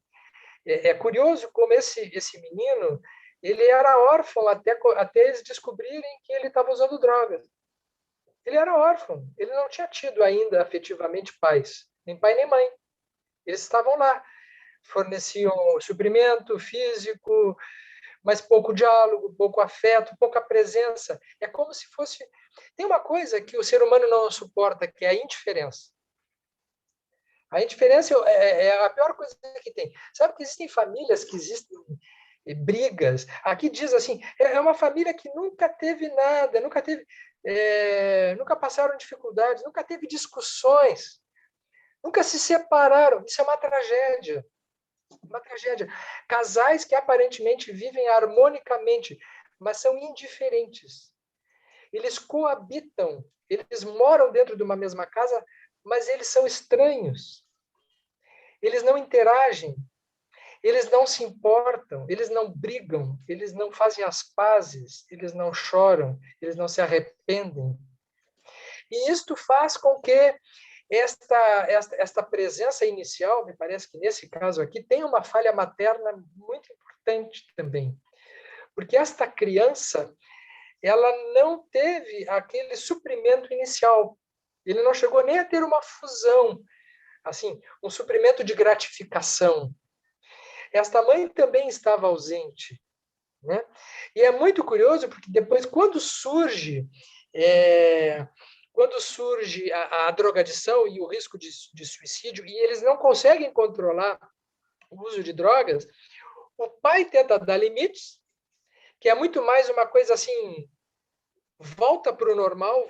É curioso como esse menino, ele era órfão até eles descobrirem que ele estava usando drogas. Ele era órfão, ele não tinha tido ainda afetivamente pais, nem pai nem mãe. Eles estavam lá, forneciam suprimento físico, mas pouco diálogo, pouco afeto, pouca presença. É como se fosse... Tem uma coisa que o ser humano não suporta, que é a indiferença. A indiferença é a pior coisa que tem. Sabe que existem famílias que existem brigas. Aqui diz assim, é uma família que nunca teve nada, nunca passaram dificuldades, nunca teve discussões, nunca se separaram. Isso é uma tragédia. Uma tragédia. Casais que aparentemente vivem harmonicamente, mas são indiferentes. Eles coabitam, eles moram dentro de uma mesma casa, mas eles são estranhos. Eles não interagem, eles não se importam, eles não brigam, eles não fazem as pazes, eles não choram, eles não se arrependem. E isto faz com que esta presença inicial, me parece que nesse caso aqui, tem uma falha materna muito importante também. Porque esta criança, ela não teve aquele suprimento inicial. Ele não chegou nem a ter uma fusão, assim, um suprimento de gratificação. Esta mãe também estava ausente, né? E é muito curioso, porque depois, quando surge a drogadição e o risco de suicídio, e eles não conseguem controlar o uso de drogas, o pai tenta dar limites, que é muito mais uma coisa assim, volta para o normal,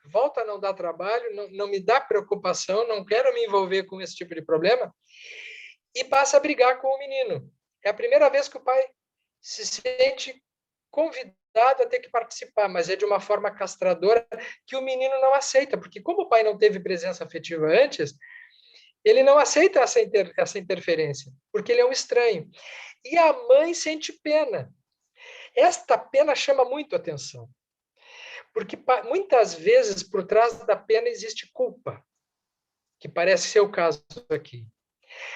volta a não dar trabalho, não me dá preocupação, não quero me envolver com esse tipo de problema, e passa a brigar com o menino. É a primeira vez que o pai se sente convidado a ter que participar, mas é de uma forma castradora que o menino não aceita, porque como o pai não teve presença afetiva antes, ele não aceita essa interferência, porque ele é um estranho. E a mãe sente pena. Esta pena chama muito atenção, porque muitas vezes por trás da pena existe culpa, que parece ser o caso aqui.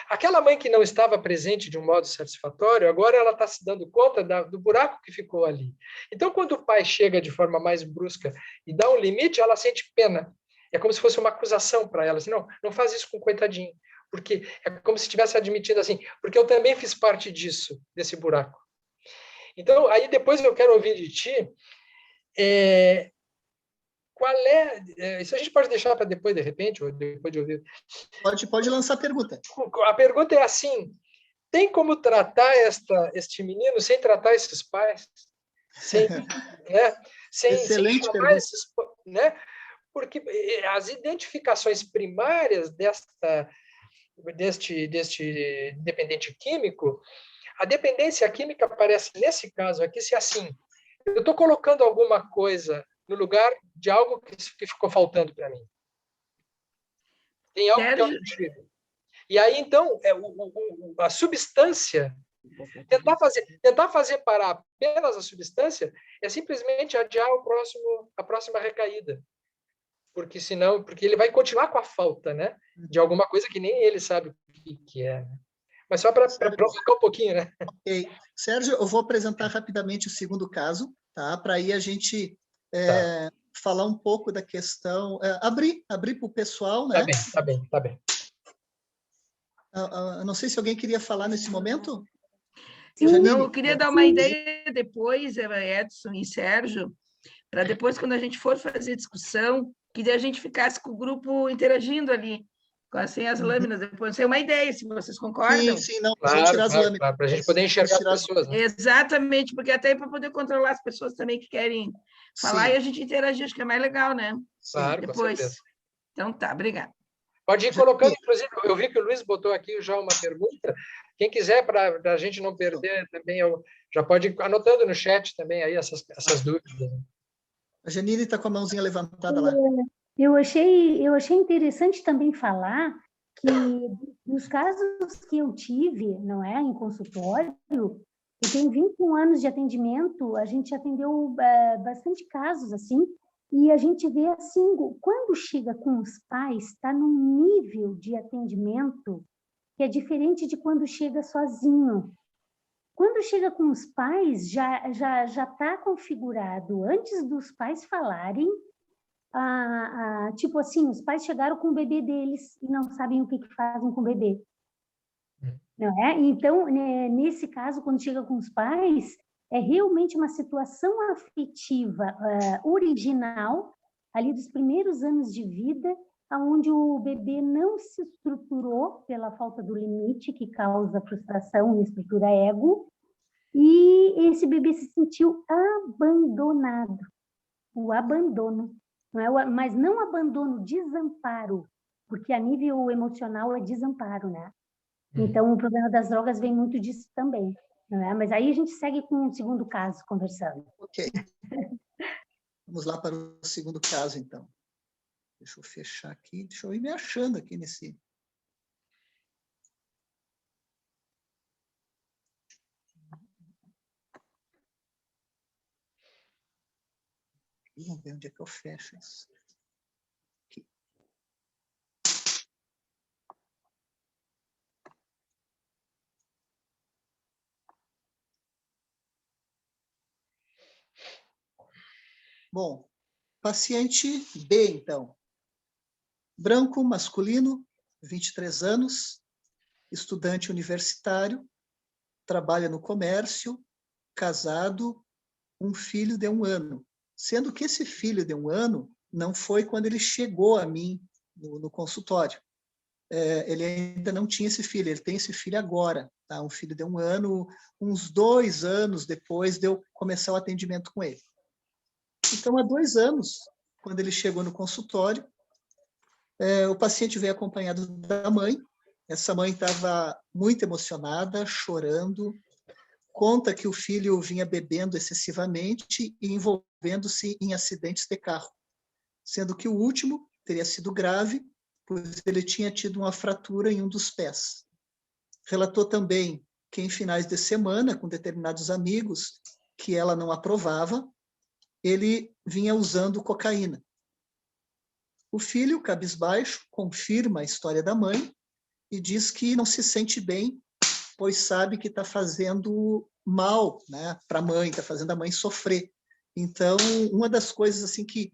Aquela mãe que não estava presente de um modo satisfatório, agora ela está se dando conta do buraco que ficou ali. Então, quando o pai chega de forma mais brusca e dá um limite, ela sente pena. É como se fosse uma acusação para ela. Assim, não faz isso com o coitadinho. Porque é como se estivesse admitindo assim, porque eu também fiz parte disso, desse buraco. Então, aí depois eu quero ouvir de ti qual isso a gente pode deixar para depois, de repente, ou depois de ouvir. Pode lançar a pergunta. A pergunta é assim, tem como tratar este menino sem tratar esses pais? Sem, né? sem Excelente chamar pergunta. esses... Né? Porque as identificações primárias deste dependente químico, a dependência química aparece, nesse caso aqui, se assim, eu estou colocando alguma coisa no lugar de algo que ficou faltando para mim. Tem algo que eu não tive. E aí, então, a substância, tentar fazer parar apenas a substância é simplesmente adiar a próxima recaída. Porque senão, porque ele vai continuar com a falta, né? De alguma coisa que nem ele sabe o que é. Né? Mas só para provocar um pouquinho, né? Ok. Sérgio, eu vou apresentar rapidamente o segundo caso, tá? Para aí a gente falar um pouco da questão, abrir para o pessoal, né? Tá bem. Eu não sei se alguém queria falar nesse momento. Não, eu queria dar uma ideia depois, Edson e Sérgio, para depois, quando a gente for fazer discussão, que a gente ficasse com o grupo interagindo ali, sem as lâminas. Depois, é uma ideia, se vocês concordam. Sim, não, claro, tirar as lâminas. Claro, para a gente poder enxergar as pessoas. Né? Exatamente, porque até para poder controlar as pessoas também que querem falar e a gente interagir, acho que é mais legal, né? Claro, depois. Com certeza. Então tá, obrigada. Pode ir colocando, inclusive, eu vi que o Luiz botou aqui já uma pergunta. Quem quiser, para a gente não perder também, já pode ir anotando no chat também aí essas dúvidas. A Janine está com a mãozinha levantada lá. Eu achei interessante também falar que nos casos que eu tive, não é, em consultório, eu tenho 21 anos de atendimento, a gente atendeu bastante casos assim, e a gente vê assim, quando chega com os pais, está num nível de atendimento que é diferente de quando chega sozinho. Quando chega com os pais, já está configurado, antes dos pais falarem, tipo assim, os pais chegaram com o bebê deles e não sabem o que fazem com o bebê. Não é? Então, nesse caso, quando chega com os pais, é realmente uma situação afetiva original, ali dos primeiros anos de vida, onde o bebê não se estruturou pela falta do limite, que causa frustração e estrutura ego, e esse bebê se sentiu abandonado. O abandono. Não é? Mas não abandono, desamparo, porque a nível emocional é desamparo, né? Então, o problema das drogas vem muito disso também. Não é? Mas aí a gente segue com o segundo caso, conversando. Ok. Vamos lá para o segundo caso, então. Deixa eu fechar aqui, deixa eu ir me achando aqui nesse... Vamos ver onde é que eu fecho isso. Aqui. Bom, paciente B, então. Branco, masculino, 23 anos, estudante universitário, trabalha no comércio, casado, um filho de 1 ano. Sendo que esse filho de 1 ano não foi quando ele chegou a mim no consultório. Ele ainda não tinha esse filho, ele tem esse filho agora, tá? Um filho de 1 ano, uns 2 anos depois de eu começar o atendimento com ele. Então, há 2 anos, quando ele chegou no consultório, o paciente veio acompanhado da mãe. Essa mãe estava muito emocionada, chorando, conta que o filho vinha bebendo excessivamente e envolvendo-se em acidentes de carro, sendo que o último teria sido grave, pois ele tinha tido uma fratura em um dos pés. Relatou também que em finais de semana, com determinados amigos, que ela não aprovava, ele vinha usando cocaína. O filho, cabisbaixo, confirma a história da mãe e diz que não se sente bem, pois sabe que está fazendo mal, né, para a mãe, está fazendo a mãe sofrer. Então, uma das coisas assim que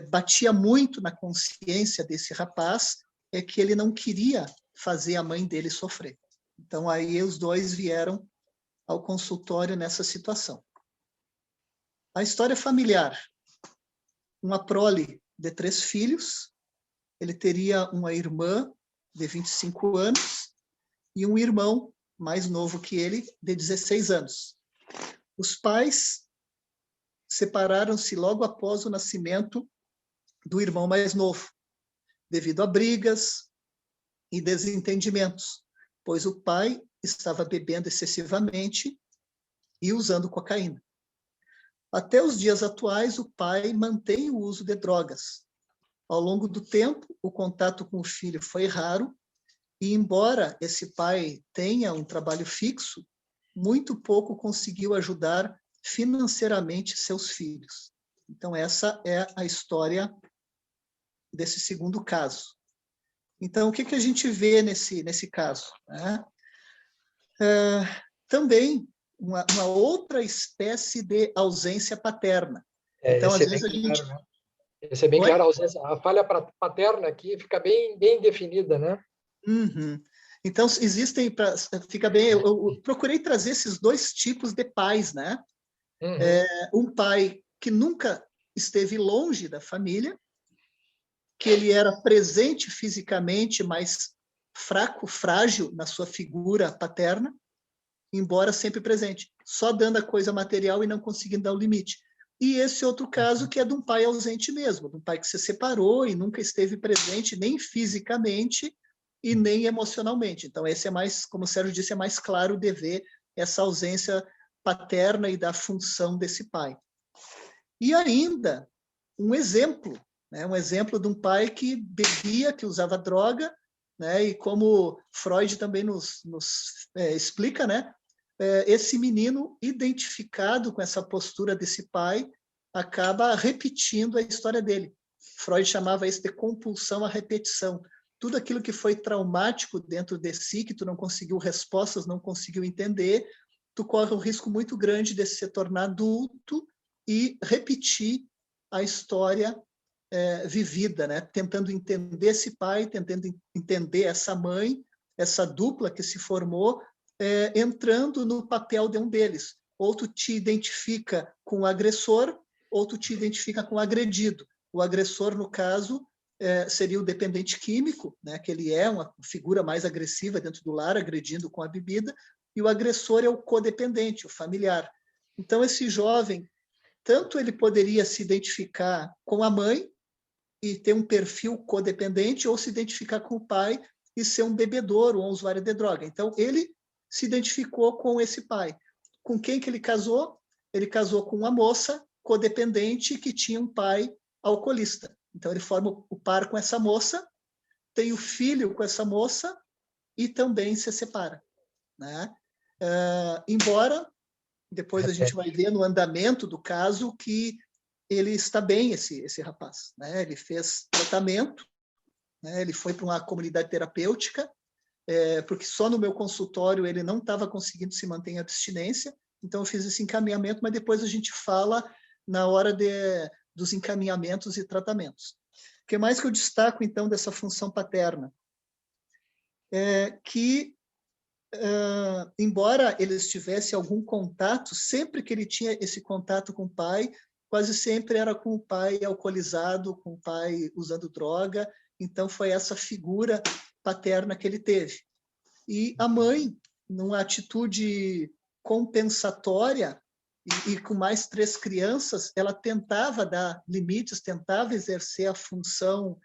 batia muito na consciência desse rapaz é que ele não queria fazer a mãe dele sofrer. Então, aí os dois vieram ao consultório nessa situação. A história familiar. Uma prole de 3 filhos, ele teria uma irmã de 25 anos e um irmão mais novo que ele, de 16 anos. Os pais separaram-se logo após o nascimento do irmão mais novo, devido a brigas e desentendimentos, pois o pai estava bebendo excessivamente e usando cocaína. Até os dias atuais, o pai mantém o uso de drogas. Ao longo do tempo, o contato com o filho foi raro, e embora esse pai tenha um trabalho fixo, muito pouco conseguiu ajudar financeiramente seus filhos. Então, essa é a história desse segundo caso. Então, o que a gente vê nesse caso? Né? Também uma outra espécie de ausência paterna. Então, às vezes a gente... Claro, né? Isso é bem claro, a falha paterna aqui fica bem definida, né? Uhum. Então, existem... Fica bem... Eu procurei trazer esses dois tipos de pais, né? Uhum. Um pai que nunca esteve longe da família, que ele era presente fisicamente, mas fraco, frágil na sua figura paterna, embora sempre presente, só dando a coisa material e não conseguindo dar o limite. E esse outro caso que é de um pai ausente mesmo, de um pai que se separou e nunca esteve presente nem fisicamente e nem emocionalmente. Então, esse é mais, como o Sérgio disse, é mais claro de ver essa ausência paterna e da função desse pai. E ainda, um exemplo de um pai que bebia, que usava droga, né? E como Freud também nos explica, né? Esse menino, identificado com essa postura desse pai, acaba repetindo a história dele. Freud chamava isso de compulsão à repetição. Tudo aquilo que foi traumático dentro de si, que tu não conseguiu respostas, não conseguiu entender, tu corre um risco muito grande de se tornar adulto e repetir a história vivida, né? Tentando entender esse pai, tentando entender essa mãe, essa dupla que se formou, entrando no papel de um deles. Ou tu te identifica com o agressor, ou tu te identifica com o agredido. O agressor, no caso, seria o dependente químico, né? Que ele é uma figura mais agressiva dentro do lar, agredindo com a bebida, e o agressor é o codependente, o familiar. Então, esse jovem, tanto ele poderia se identificar com a mãe e ter um perfil codependente, ou se identificar com o pai e ser um bebedor ou um usuário de droga. Então, ele se identificou com esse pai. Com quem que ele casou? Ele casou com uma moça codependente que tinha um pai alcoolista. Então, ele forma o par com essa moça, tem o filho com essa moça e também se separa, né? Embora depois a gente vai ver no andamento do caso que ele está bem, esse rapaz, né? Ele fez tratamento, né? Ele foi para uma comunidade terapêutica, porque só no meu consultório ele não estava conseguindo se manter em abstinência, então eu fiz esse encaminhamento, mas depois a gente fala na hora dos encaminhamentos e tratamentos. O que mais que eu destaco, então, dessa função paterna? Que embora eles tivessem algum contato, sempre que ele tinha esse contato com o pai, quase sempre era com o pai alcoolizado, com o pai usando droga, então foi essa figura paterna que ele teve. E a mãe, numa atitude compensatória, e com mais 3 crianças, ela tentava dar limites, tentava exercer a função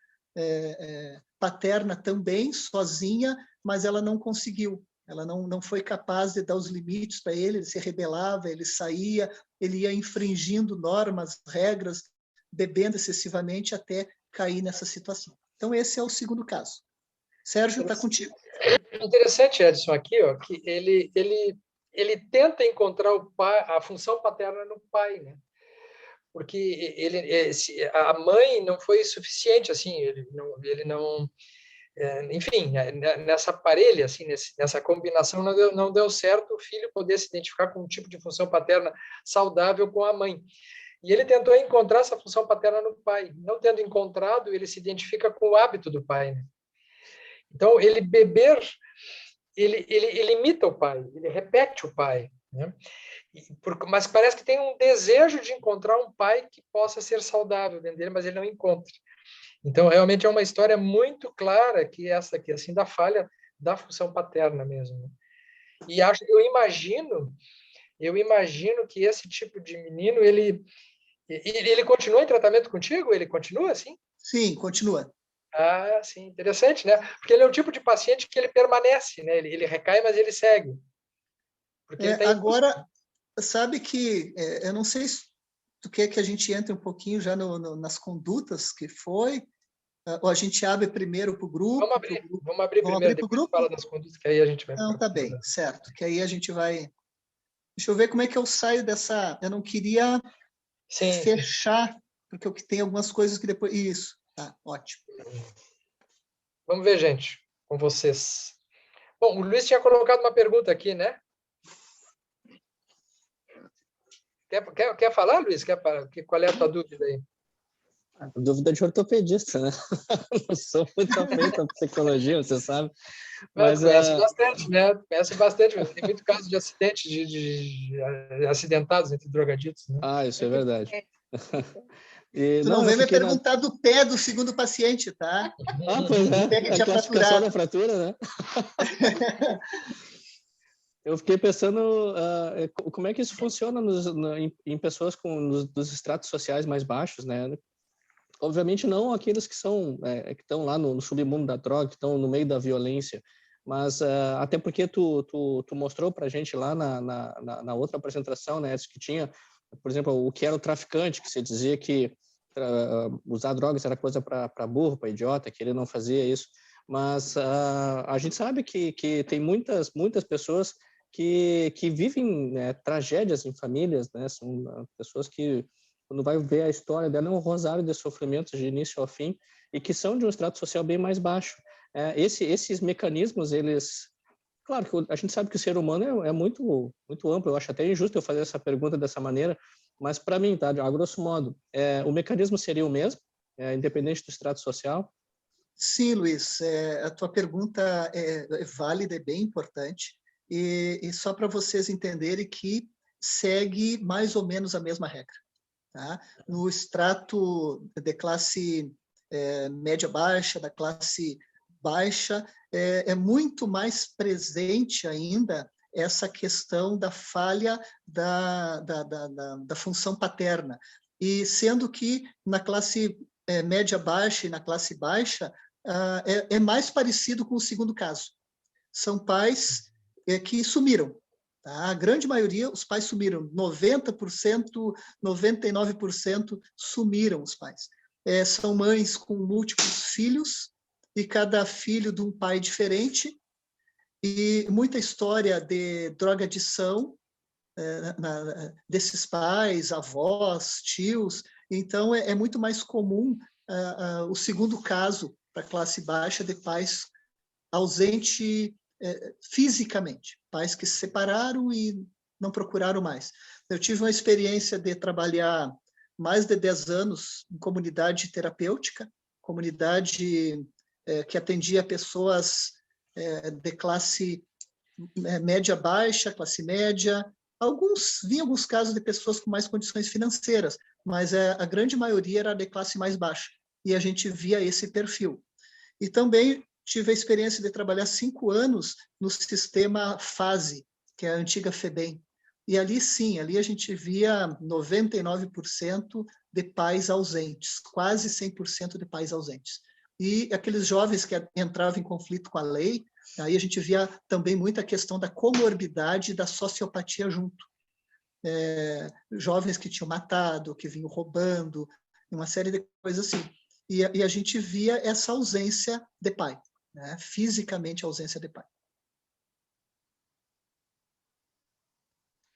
paterna também, sozinha, mas ela não conseguiu. Ela não foi capaz de dar os limites para ele se rebelava, ele saía, ele ia infringindo normas, regras, bebendo excessivamente até cair nessa situação. Então, esse é o segundo caso. Sérgio, está contigo. Interessante, Edson, aqui, ó, que ele tenta encontrar o pai, a função paterna no pai, né? Porque a mãe não foi suficiente, assim, ele não enfim, nessa parelha, assim, nessa combinação, não deu certo o filho poder se identificar com um tipo de função paterna saudável com a mãe. E ele tentou encontrar essa função paterna no pai. Não tendo encontrado, ele se identifica com o hábito do pai, né? Então, ele imita o pai, ele repete o pai, né? Mas parece que tem um desejo de encontrar um pai que possa ser saudável dentro dele, mas ele não encontra. Então, realmente é uma história muito clara que essa aqui, assim, da falha da função paterna mesmo. eu imagino que esse tipo de menino, ele continua em tratamento contigo? Ele continua assim? Sim, continua. Ah, sim, interessante, né? Porque ele é um tipo de paciente que ele permanece, né? Ele recai, mas ele segue. Porque ele tem... Agora, sabe que eu não sei se tu quer que a gente entre um pouquinho já nas condutas que foi, ou a gente abre primeiro para o grupo? Vamos abrir primeiro, Pro depois grupo? fala das condutas, que aí a gente vai... Não, tá bem, certo. Que aí a gente vai... Deixa eu ver como é que eu saio dessa... Eu não queria fechar, porque tem algumas coisas que depois... Isso, tá, ótimo. Vamos ver, gente, com vocês. Bom, o Luiz tinha colocado uma pergunta aqui, né? Quer falar, Luiz? Qual é a tua dúvida aí? A dúvida de ortopedista, né? Não sou muito afeito à psicologia, você sabe. Mas conhece bastante, né? Conhece bastante. Tem muito caso de acidentes, de acidentados entre drogaditos, né? Ah, isso é verdade. E, tu não vem me perguntar do pé do segundo paciente, tá? Ah, pois é. O pé que A tinha classificação fraturado. da fratura, né? Eu fiquei pensando como é que isso funciona em pessoas dos estratos sociais mais baixos, né? Obviamente não aqueles que que estão lá no submundo da droga, que estão no meio da violência, mas até porque tu mostrou para a gente lá na outra apresentação, né, que tinha, por exemplo, o que era o traficante, que você dizia que usar drogas era coisa para burro, para idiota, que ele não fazia isso, mas a gente sabe que tem muitas pessoas que vivem, né, tragédias em famílias, né, são pessoas que quando vai ver a história dela, é um rosário de sofrimentos de início ao fim e que são de um extrato social bem mais baixo. Esses mecanismos, eles... Claro que a gente sabe que o ser humano é muito, muito amplo, eu acho até injusto eu fazer essa pergunta dessa maneira, mas para mim, tá, a grosso modo, o mecanismo seria o mesmo, independente do extrato social? Sim, Luiz, a tua pergunta é válida, é bem importante, e só para vocês entenderem que segue mais ou menos a mesma regra. Tá? No extrato de classe média-baixa, da classe baixa, é muito mais presente ainda essa questão da falha da função paterna. E sendo que na classe média-baixa e na classe baixa, é mais parecido com o segundo caso. São pais que sumiram. A grande maioria, os pais sumiram. 90%, 99% sumiram os pais. São mães com múltiplos filhos, e cada filho de um pai diferente, e muita história de drogadição desses pais, avós, tios. Então, é muito mais comum o segundo caso para a classe baixa de pais ausente fisicamente, pais que se separaram e não procuraram mais. Eu tive uma experiência de trabalhar mais de 10 anos em comunidade terapêutica, comunidade que atendia pessoas de classe média-baixa, classe média. Vi alguns casos de pessoas com mais condições financeiras, mas a grande maioria era de classe mais baixa, e a gente via esse perfil. E também tive a experiência de trabalhar 5 anos no sistema FASE, que é a antiga FEBEM. E ali, sim, ali a gente via 99% de pais ausentes, quase 100% de pais ausentes. E aqueles jovens que entravam em conflito com a lei, aí a gente via também muita questão da comorbidade e da sociopatia junto. Jovens que tinham matado, que vinham roubando, uma série de coisas assim. E a gente via essa ausência de pai, né? Fisicamente a ausência de pai.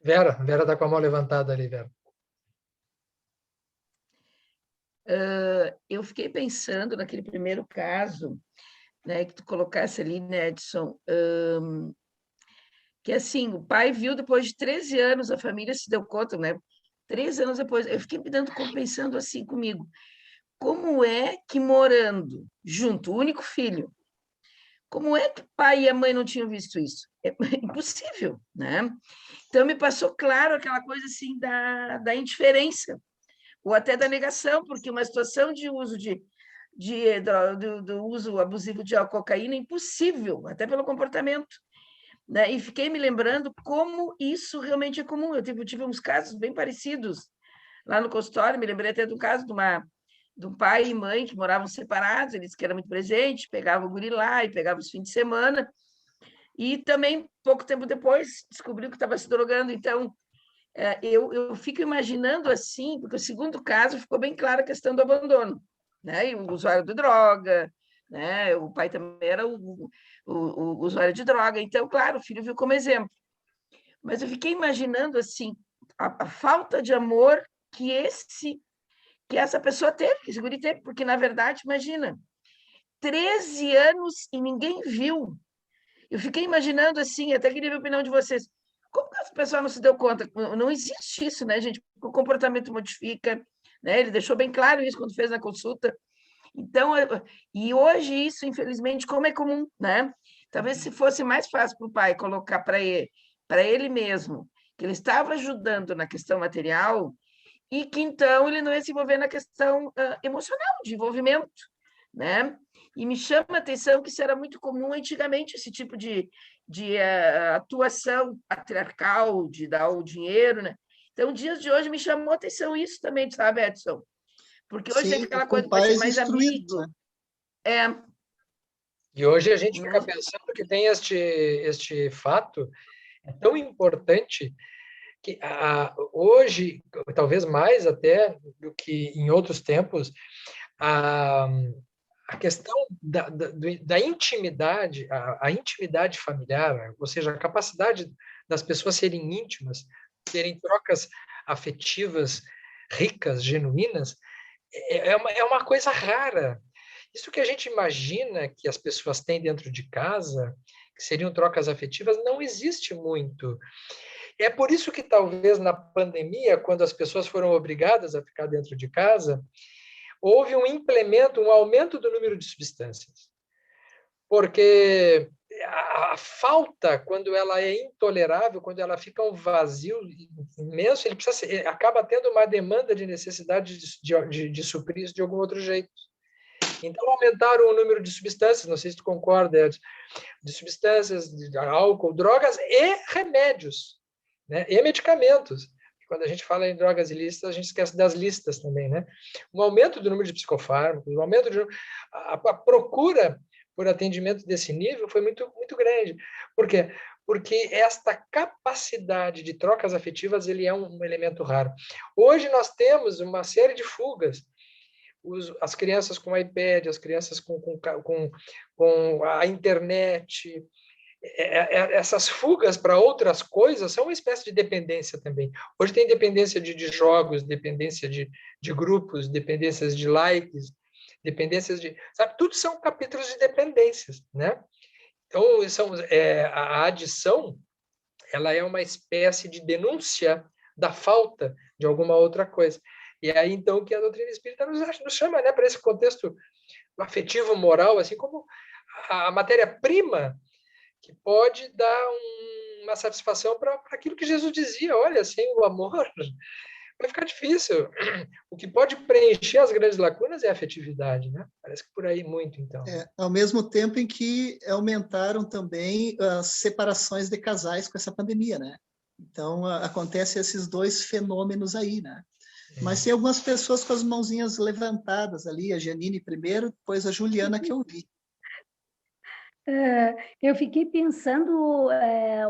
Vera está com a mão levantada ali, Vera. Eu fiquei pensando naquele primeiro caso, né, que tu colocasse ali, né, Edson, que assim, o pai viu depois de 13 anos, a família se deu conta, né? 13 anos depois, eu fiquei pensando assim comigo, como é que morando junto, o único filho, como é que o pai e a mãe não tinham visto isso? É impossível, né? Então, me passou claro aquela coisa assim da indiferença, ou até da negação, porque uma situação de uso do uso abusivo de cocaína é impossível, até pelo comportamento. né? E fiquei me lembrando como isso realmente é comum. Eu tive uns casos bem parecidos lá no consultório, me lembrei até do caso de um pai e mãe que moravam separados, eles que eram muito presentes, pegavam o guri lá e pegavam os fins de semana, e também, pouco tempo depois, descobriu que estava se drogando. Então, eu fico imaginando assim, porque o segundo caso ficou bem clara a questão do abandono, né? E o usuário de droga, né? O pai também era o usuário de droga. Então, claro, o filho viu como exemplo. Mas eu fiquei imaginando assim a falta de amor que essa pessoa teve, que esse guri teve, porque, na verdade, imagina, 13 anos e ninguém viu. Eu fiquei imaginando assim, até queria ver a opinião de vocês. Como que essa pessoa não se deu conta? Não existe isso, né, gente? O comportamento modifica, né? Ele deixou bem claro isso quando fez na consulta. Então, e hoje isso, infelizmente, como é comum, né? Talvez se fosse mais fácil para o pai colocar para ele mesmo, que ele estava ajudando na questão material, e que então ele não ia se envolver na questão emocional, de envolvimento, né? E me chama a atenção que isso era muito comum antigamente, esse tipo de atuação patriarcal, de dar o dinheiro, né? Então, dias de hoje me chamou a atenção isso também, sabe, Edson? Porque hoje tem Sim, aquela com coisa de ser pais mais instruídos, amigo. né? E hoje a gente fica Né? pensando que tem este fato tão importante que hoje, talvez mais até do que em outros tempos, a, a questão da intimidade, a intimidade familiar, ou seja, a capacidade das pessoas serem íntimas, terem trocas afetivas ricas, genuínas, é uma coisa rara. Isso que a gente imagina que as pessoas têm dentro de casa, que seriam trocas afetivas, não existe muito. É por isso que talvez na pandemia, quando as pessoas foram obrigadas a ficar dentro de casa, houve um aumento do número de substâncias. Porque a falta, quando ela é intolerável, quando ela fica um vazio imenso, ele acaba tendo uma demanda de necessidade de suprir isso de algum outro jeito. Então, aumentaram o número de substâncias, não sei se tu concorda, Edson, de substâncias, de álcool, drogas e remédios, né? E medicamentos. Quando a gente fala em drogas ilícitas, a gente esquece das listas também, né? Um aumento do número de psicofármacos, um aumento de... A procura por atendimento desse nível foi muito, muito grande. Por quê? Porque esta capacidade de trocas afetivas ele é um elemento raro. Hoje nós temos uma série de fugas. As crianças com iPad, as crianças com a internet, essas fugas para outras coisas são uma espécie de dependência também. Hoje tem dependência de jogos, dependência de grupos, dependências de likes, dependências de... Sabe, tudo são capítulos de dependências, né? Então, a adição, ela é uma espécie de denúncia da falta de alguma outra coisa. E aí, então, que a doutrina espírita nos chama, né, para esse contexto afetivo, moral, assim como a matéria-prima que pode dar uma satisfação para aquilo que Jesus dizia, olha, sem o amor vai ficar difícil. O que pode preencher as grandes lacunas é a afetividade, né? Parece que por aí muito, então. Ao mesmo tempo em que aumentaram também as separações de casais com essa pandemia, né? Então, acontecem esses dois fenômenos aí, né? Mas tem algumas pessoas com as mãozinhas levantadas ali, a Janine primeiro, depois a Juliana, que eu vi. Eu fiquei pensando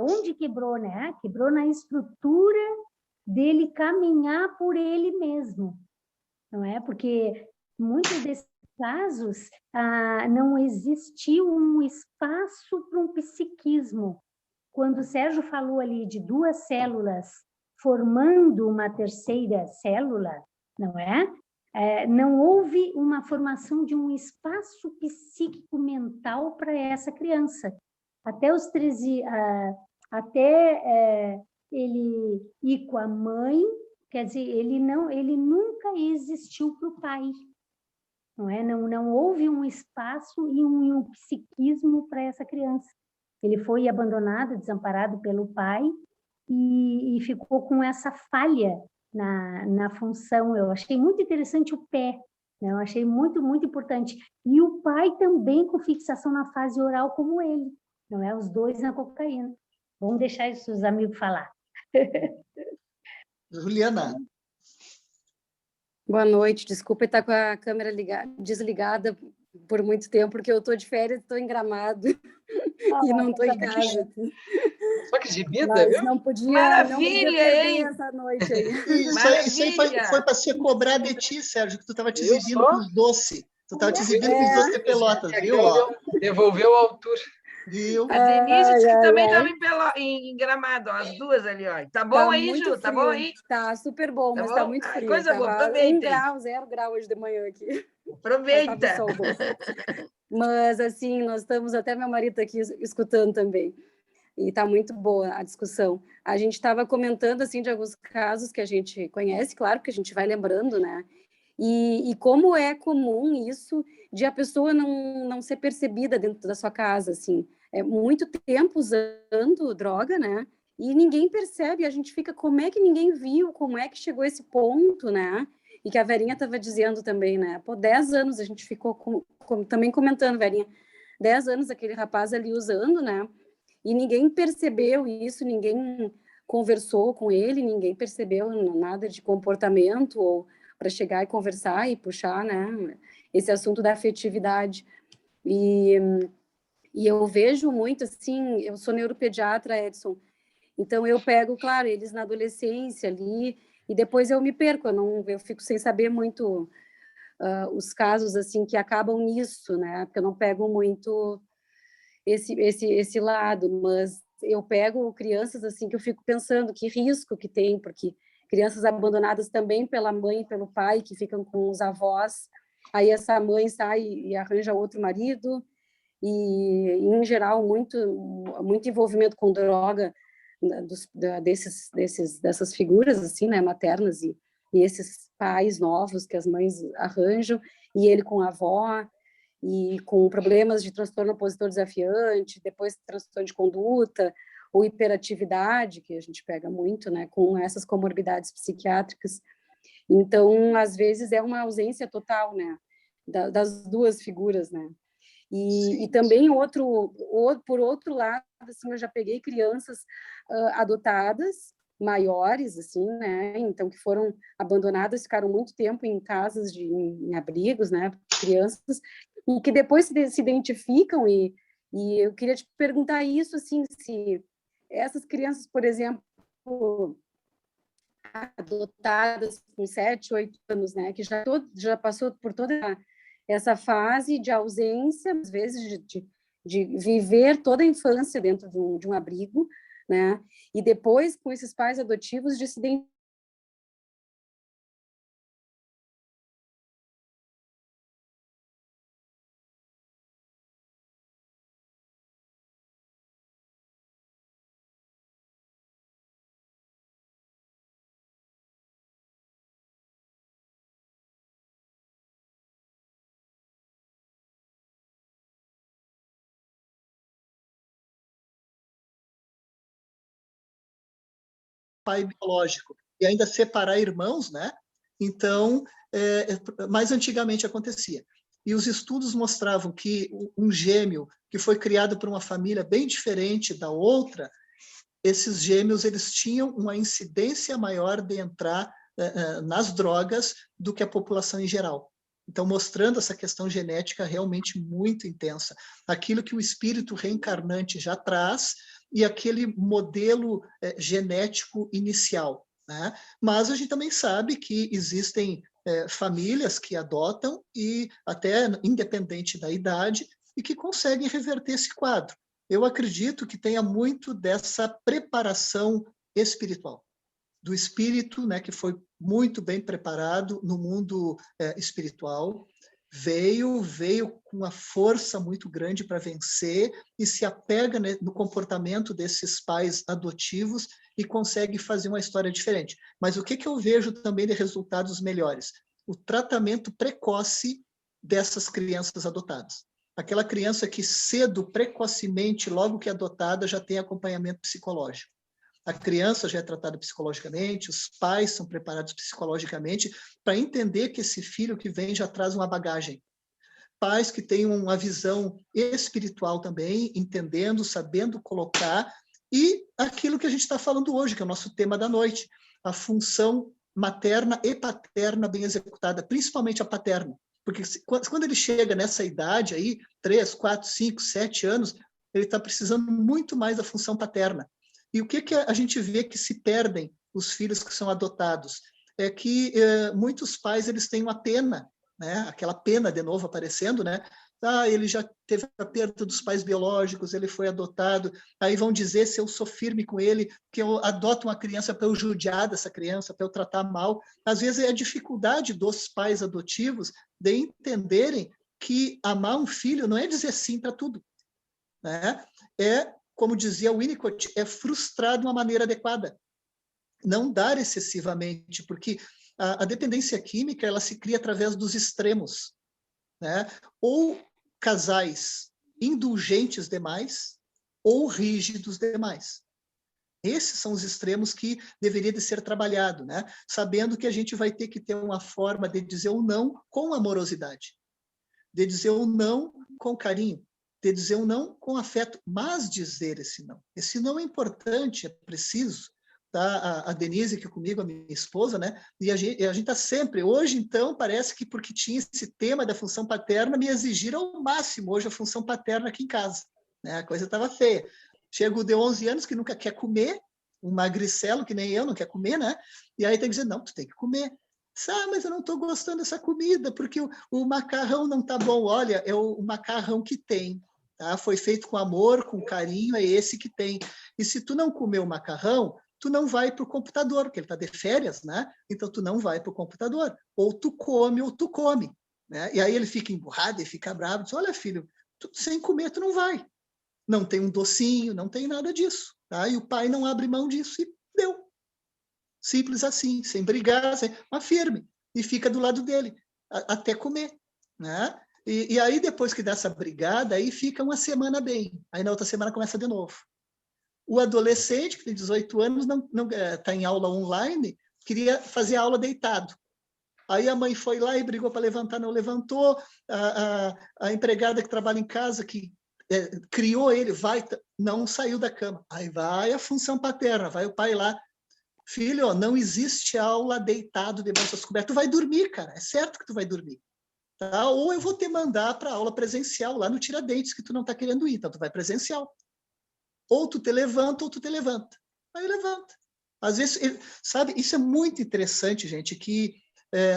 onde quebrou, né? Quebrou na estrutura dele caminhar por ele mesmo, não é? Porque muitos desses casos não existiu um espaço para um psiquismo. Quando o Sérgio falou ali de duas células formando uma terceira célula, não é? Não houve uma formação de um espaço psíquico mental para essa criança. Até os 13, ele ir com a mãe, quer dizer, ele nunca existiu para o pai, não é? Não houve um espaço e um psiquismo para essa criança. Ele foi abandonado, desamparado pelo pai e ficou com essa falha na função. Eu achei muito interessante o pé, né? Eu achei muito, muito importante. E o pai também com fixação na fase oral como ele, não é? Os dois na cocaína. Vamos deixar os amigos falar. Juliana. Boa noite, desculpa estar com a câmera desligada por muito tempo, porque eu estou de férias, estou em Gramado e não estou em casa. Só que exibida, Mas viu? não podia Maravilha, perder hein? essa noite aí. Isso aí foi para se cobrar de ti, Sérgio, que tu estava te exibindo com os doces. Tu estava te exibindo com os doces de Pelotas, viu? Devolveu a altura. Viu? A Denise disse que também estava em Gramado, ó, as duas ali, ó. Tá bom Tá aí, muito Ju? Tá frio. bom aí? Tá super bom, Tá mas bom? tá muito frio. Coisa boa, Tava aproveitem. 1 grau, 0 grau hoje de manhã aqui. Aproveita. Tava sol bom. Mas, assim, nós estamos, até meu marido tá aqui escutando também. E está muito boa a discussão. A gente estava comentando, assim, de alguns casos que a gente conhece, claro, que a gente vai lembrando, né? E como é comum isso de a pessoa não ser percebida dentro da sua casa, assim. É muito tempo usando droga, né? E ninguém percebe, a gente fica, como é que ninguém viu, como é que chegou a esse ponto, né? E que a Verinha estava dizendo também, né? Pô, 10 anos a gente ficou também comentando, Verinha, 10 anos aquele rapaz ali usando, né? E ninguém percebeu isso, ninguém conversou com ele, ninguém percebeu nada de comportamento ou para chegar e conversar e puxar, né, esse assunto da afetividade. E eu vejo muito, assim, eu sou neuropediatra, Edson, então eu pego, claro, eles na adolescência ali, e depois eu me perco, eu fico sem saber muito os casos, assim, que acabam nisso, né, porque eu não pego muito esse lado, mas eu pego crianças assim que eu fico pensando que risco que tem, porque crianças abandonadas também pela mãe e pelo pai, que ficam com os avós, aí essa mãe sai e arranja outro marido, e em geral muito envolvimento com droga dessas figuras assim, né, maternas e esses pais novos que as mães arranjam, e ele com a avó, e com problemas de transtorno opositor desafiante, depois transtorno de conduta, ou hiperatividade, que a gente pega muito, né, com essas comorbidades psiquiátricas. Então, às vezes, é uma ausência total, né, das duas figuras, né. E também, por outro lado, assim, eu já peguei crianças adotadas, maiores, assim, né, então, que foram abandonadas, ficaram muito tempo em casas, em abrigos, né, crianças, e que depois se identificam, e eu queria te perguntar isso, assim, se essas crianças, por exemplo, adotadas com 7, 8 anos, né, que já passou por toda essa fase de ausência, às vezes, de viver toda a infância dentro de um abrigo, né, e depois, com esses pais adotivos, de se identificar pai biológico e ainda separar irmãos, né? Então, mais antigamente acontecia. E os estudos mostravam que um gêmeo que foi criado por uma família bem diferente da outra, esses gêmeos eles tinham uma incidência maior de entrar nas drogas do que a população em geral. Então, mostrando essa questão genética realmente muito intensa. Aquilo que o espírito reencarnante já traz e aquele modelo genético inicial, né? Mas a gente também sabe que existem famílias que adotam, e até independente da idade, e que conseguem reverter esse quadro. Eu acredito que tenha muito dessa preparação espiritual, do espírito, né, que foi muito bem preparado no mundo espiritual, veio com uma força muito grande para vencer e se apega, né, no comportamento desses pais adotivos e consegue fazer uma história diferente. Mas o que eu vejo também de resultados melhores? O tratamento precoce dessas crianças adotadas. Aquela criança que cedo, precocemente, logo que é adotada, já tem acompanhamento psicológico. A criança já é tratada psicologicamente, os pais são preparados psicologicamente para entender que esse filho que vem já traz uma bagagem. Pais que têm uma visão espiritual também, entendendo, sabendo colocar E aquilo que a gente está falando hoje, que é o nosso tema da noite, a função materna e paterna bem executada, principalmente a paterna. Porque quando ele chega nessa idade aí, 3, 4, 5, 7 anos, ele está precisando muito mais da função paterna. E o que a gente vê que se perdem os filhos que são adotados? É que muitos pais eles têm uma pena, né? Aquela pena de novo aparecendo, né? Ele já teve a perda dos pais biológicos, ele foi adotado, aí vão dizer se eu sou firme com ele, que eu adoto uma criança para eu judiar dessa criança, para eu tratar mal. Às vezes é a dificuldade dos pais adotivos de entenderem que amar um filho não é dizer sim para tudo, né? É, como dizia Winnicott, é frustrar de uma maneira adequada. Não dar excessivamente, porque a dependência química ela se cria através dos extremos, né? Ou casais indulgentes demais ou rígidos demais. Esses são os extremos que deveria de ser trabalhado, né? Sabendo que a gente vai ter que ter uma forma de dizer o não com amorosidade, de dizer o não com carinho, de dizer o não com afeto, mas dizer esse não. Esse não é importante, é preciso. Tá? A Denise aqui comigo, a minha esposa, né? E a gente está sempre... Hoje, então, parece que porque tinha esse tema da função paterna, me exigiram ao máximo hoje a função paterna aqui em casa. Né? A coisa estava feia. Chego de 11 anos que nunca quer comer, um magricelo que nem eu não quer comer, né? E aí tem que dizer, não, tu tem que comer. Mas eu não estou gostando dessa comida, porque o macarrão não está bom. Olha, é o macarrão que tem. Tá? Foi feito com amor, com carinho, é esse que tem. E se tu não comer o macarrão, tu não vai para o computador, porque ele está de férias, né? Então tu não vai para o computador. Ou tu come. Né? E aí ele fica emburrado e fica bravo. Diz, olha, filho, sem comer tu não vai. Não tem um docinho, não tem nada disso. Tá? E o pai não abre mão disso e deu. Simples assim, sem brigar, mas firme. E fica do lado dele, até comer. Né? E aí, depois que dá essa brigada, aí fica uma semana bem. Aí na outra semana começa de novo. O adolescente, que tem 18 anos, não está em aula online, queria fazer aula deitado. Aí a mãe foi lá e brigou para levantar, não levantou. A empregada que trabalha em casa, que criou ele, não saiu da cama. Aí vai a função paterna, vai o pai lá. Filho, não existe aula deitado debaixo das cobertas. Tu vai dormir, cara. É certo que tu vai dormir. Tá? Ou eu vou te mandar para aula presencial lá no Tiradentes, que tu não está querendo ir. Então, tu vai presencial. Ou tu te levanta, ou tu te levanta. Aí levanta. Às vezes, sabe, isso é muito interessante, gente, que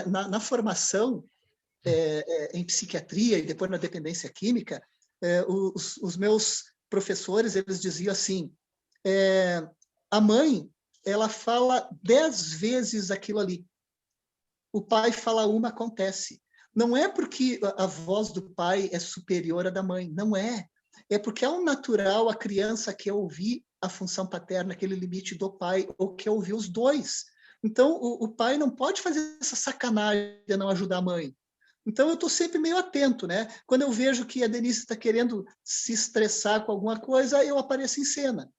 na formação em psiquiatria e depois na dependência química, os meus professores, eles diziam assim, a mãe, ela fala 10 vezes aquilo ali. O pai fala uma, acontece. Não é porque a voz do pai é superior à da mãe, não é. É porque é um natural a criança quer ouvir a função paterna, aquele limite do pai, ou quer ouvir os dois. Então, o pai não pode fazer essa sacanagem de não ajudar a mãe. Então, eu estou sempre meio atento, né? Quando eu vejo que a Denise está querendo se estressar com alguma coisa, eu apareço em cena.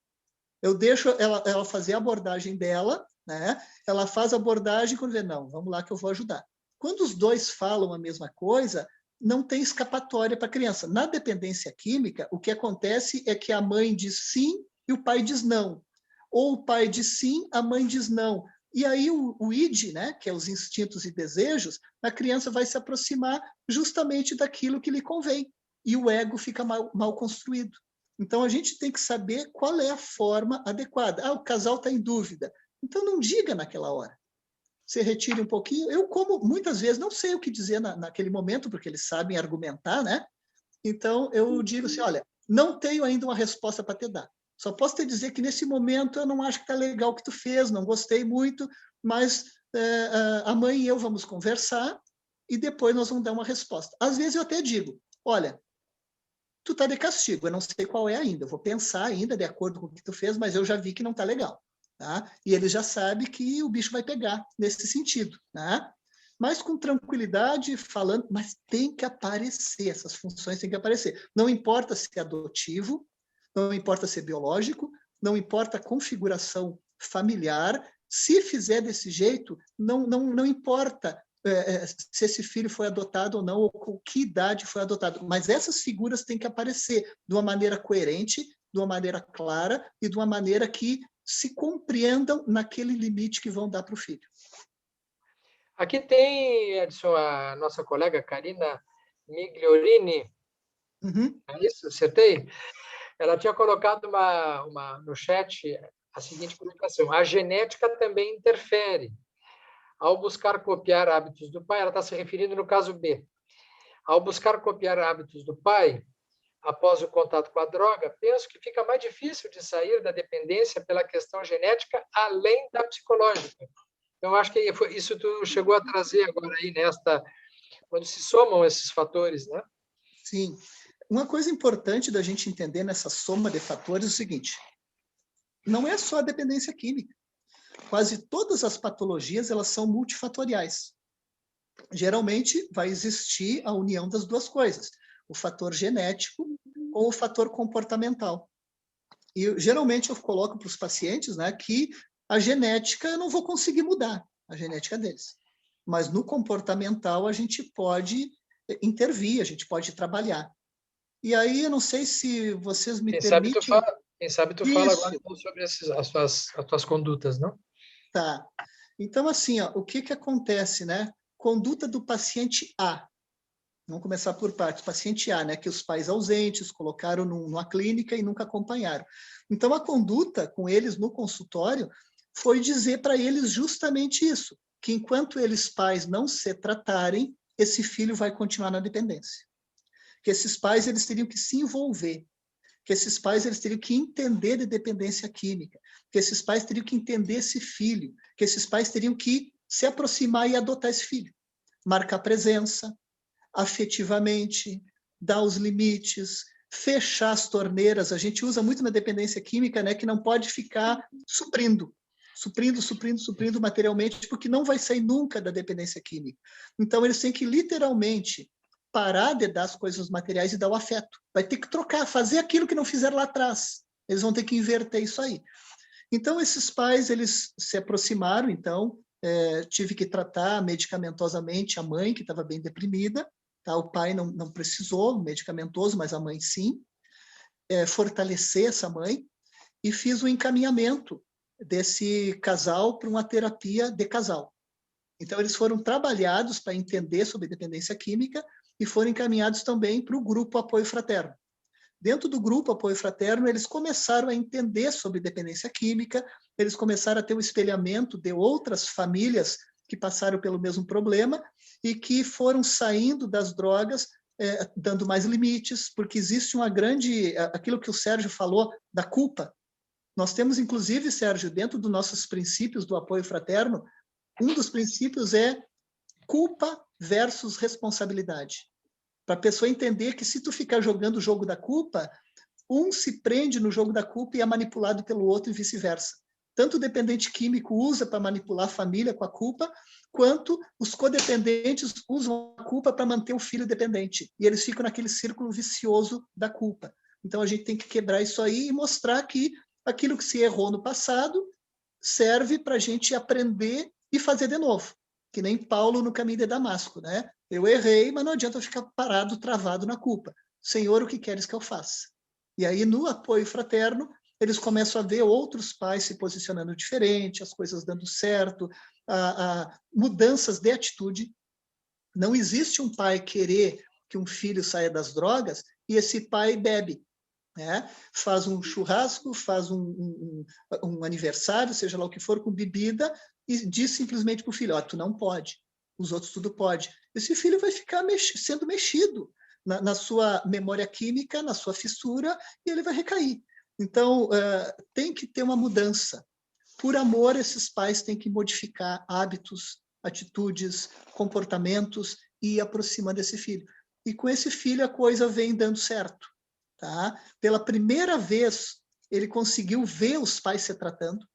Eu deixo ela fazer a abordagem dela, né? Ela faz a abordagem quando vê, não, vamos lá que eu vou ajudar. Quando os dois falam a mesma coisa, não tem escapatória para a criança. Na dependência química, o que acontece é que a mãe diz sim e o pai diz não. Ou o pai diz sim, a mãe diz não. E aí o id, né, que é os instintos e desejos, a criança vai se aproximar justamente daquilo que lhe convém. E o ego fica mal construído. Então, a gente tem que saber qual é a forma adequada. O casal está em dúvida. Então, não diga naquela hora. Você retire um pouquinho. Eu, como muitas vezes, não sei o que dizer naquele momento, porque eles sabem argumentar, né? Então, eu digo assim, olha, não tenho ainda uma resposta para te dar. Só posso te dizer que, nesse momento, eu não acho que está legal o que tu fez, não gostei muito, mas a mãe e eu vamos conversar e depois nós vamos dar uma resposta. Às vezes, eu até digo, olha, tu tá de castigo, eu não sei qual é ainda, eu vou pensar ainda de acordo com o que tu fez, mas eu já vi que não tá legal. Tá? E ele já sabe que o bicho vai pegar nesse sentido, né? Mas com tranquilidade, falando, mas tem que aparecer, essas funções têm que aparecer. Não importa se é adotivo, não importa se é biológico, não importa a configuração familiar, se fizer desse jeito, não importa se esse filho foi adotado ou não, ou com que idade foi adotado, mas essas figuras têm que aparecer de uma maneira coerente, de uma maneira clara e de uma maneira que se compreendam naquele limite que vão dar para o filho. Aqui tem, Edson, a nossa colega Karina Migliorini, é isso? Acertei? Ela tinha colocado no chat a seguinte colocação: a genética também interfere. Ao buscar copiar hábitos do pai, ela está se referindo no caso B. Ao buscar copiar hábitos do pai, após o contato com a droga, penso que fica mais difícil de sair da dependência pela questão genética, além da psicológica. Então, acho que isso tu chegou a trazer agora aí, quando se somam esses fatores, né? Sim. Uma coisa importante da gente entender nessa soma de fatores é o seguinte: não é só a dependência química. Quase todas as patologias, elas são multifatoriais. Geralmente, vai existir a união das duas coisas, o fator genético ou o fator comportamental. E, geralmente, eu coloco para os pacientes, né, que a genética eu não vou conseguir mudar, a genética deles. Mas no comportamental, a gente pode intervir, a gente pode trabalhar. E aí, eu não sei se vocês me permitem... Quem sabe tu fala agora então, sobre as tuas condutas, não? Tá. Então, assim, ó, o que acontece, né? Conduta do paciente A. Vamos começar por partes. Paciente A, né? Que os pais ausentes colocaram numa clínica e nunca acompanharam. Então, a conduta com eles no consultório foi dizer para eles justamente isso, que enquanto eles pais não se tratarem, esse filho vai continuar na dependência. Que esses pais eles teriam que se envolver, que esses pais eles teriam que entender de dependência química, que esses pais teriam que entender esse filho, que esses pais teriam que se aproximar e adotar esse filho, marcar presença, afetivamente, dar os limites, fechar as torneiras. A gente usa muito na dependência química, né, que não pode ficar suprindo materialmente, porque não vai sair nunca da dependência química. Então, eles têm que literalmente parar de dar as coisas materiais e dar o afeto. Vai ter que trocar, fazer aquilo que não fizeram lá atrás. Eles vão ter que inverter isso aí. Então, esses pais, eles se aproximaram, então, tive que tratar medicamentosamente a mãe, que estava bem deprimida, tá? O pai não precisou medicamentoso, mas a mãe sim. Fortalecer essa mãe e fiz o encaminhamento desse casal para uma terapia de casal. Então, eles foram trabalhados para entender sobre dependência química e foram encaminhados também para o grupo Apoio Fraterno. Dentro do grupo Apoio Fraterno, eles começaram a entender sobre dependência química, eles começaram a ter um espelhamento de outras famílias que passaram pelo mesmo problema e que foram saindo das drogas, dando mais limites, porque existe uma grande... Aquilo que o Sérgio falou da culpa. Nós temos, inclusive, Sérgio, dentro dos nossos princípios do Apoio Fraterno, um dos princípios é culpa versus responsabilidade. Para a pessoa entender que se tu ficar jogando o jogo da culpa, um se prende no jogo da culpa e é manipulado pelo outro e vice-versa. Tanto o dependente químico usa para manipular a família com a culpa, quanto os codependentes usam a culpa para manter o filho dependente. E eles ficam naquele círculo vicioso da culpa. Então, a gente tem que quebrar isso aí e mostrar que aquilo que se errou no passado serve para a gente aprender e fazer de novo. Que nem Paulo no caminho de Damasco, né? Eu errei, mas não adianta eu ficar parado, travado na culpa. Senhor, o que queres que eu faça? E aí, no Apoio Fraterno, eles começam a ver outros pais se posicionando diferente, as coisas dando certo, mudanças de atitude. Não existe um pai querer que um filho saia das drogas e esse pai bebe, né? Faz um churrasco, faz um aniversário, seja lá o que for, com bebida, e diz simplesmente para o filho, tu não pode, os outros tudo pode. Esse filho vai ficar sendo mexido na sua memória química, na sua fissura, e ele vai recair. Então, tem que ter uma mudança. Por amor, esses pais têm que modificar hábitos, atitudes, comportamentos e ir aproximando desse filho. E com esse filho a coisa vem dando certo. Tá? Pela primeira vez, ele conseguiu ver os pais se tratando,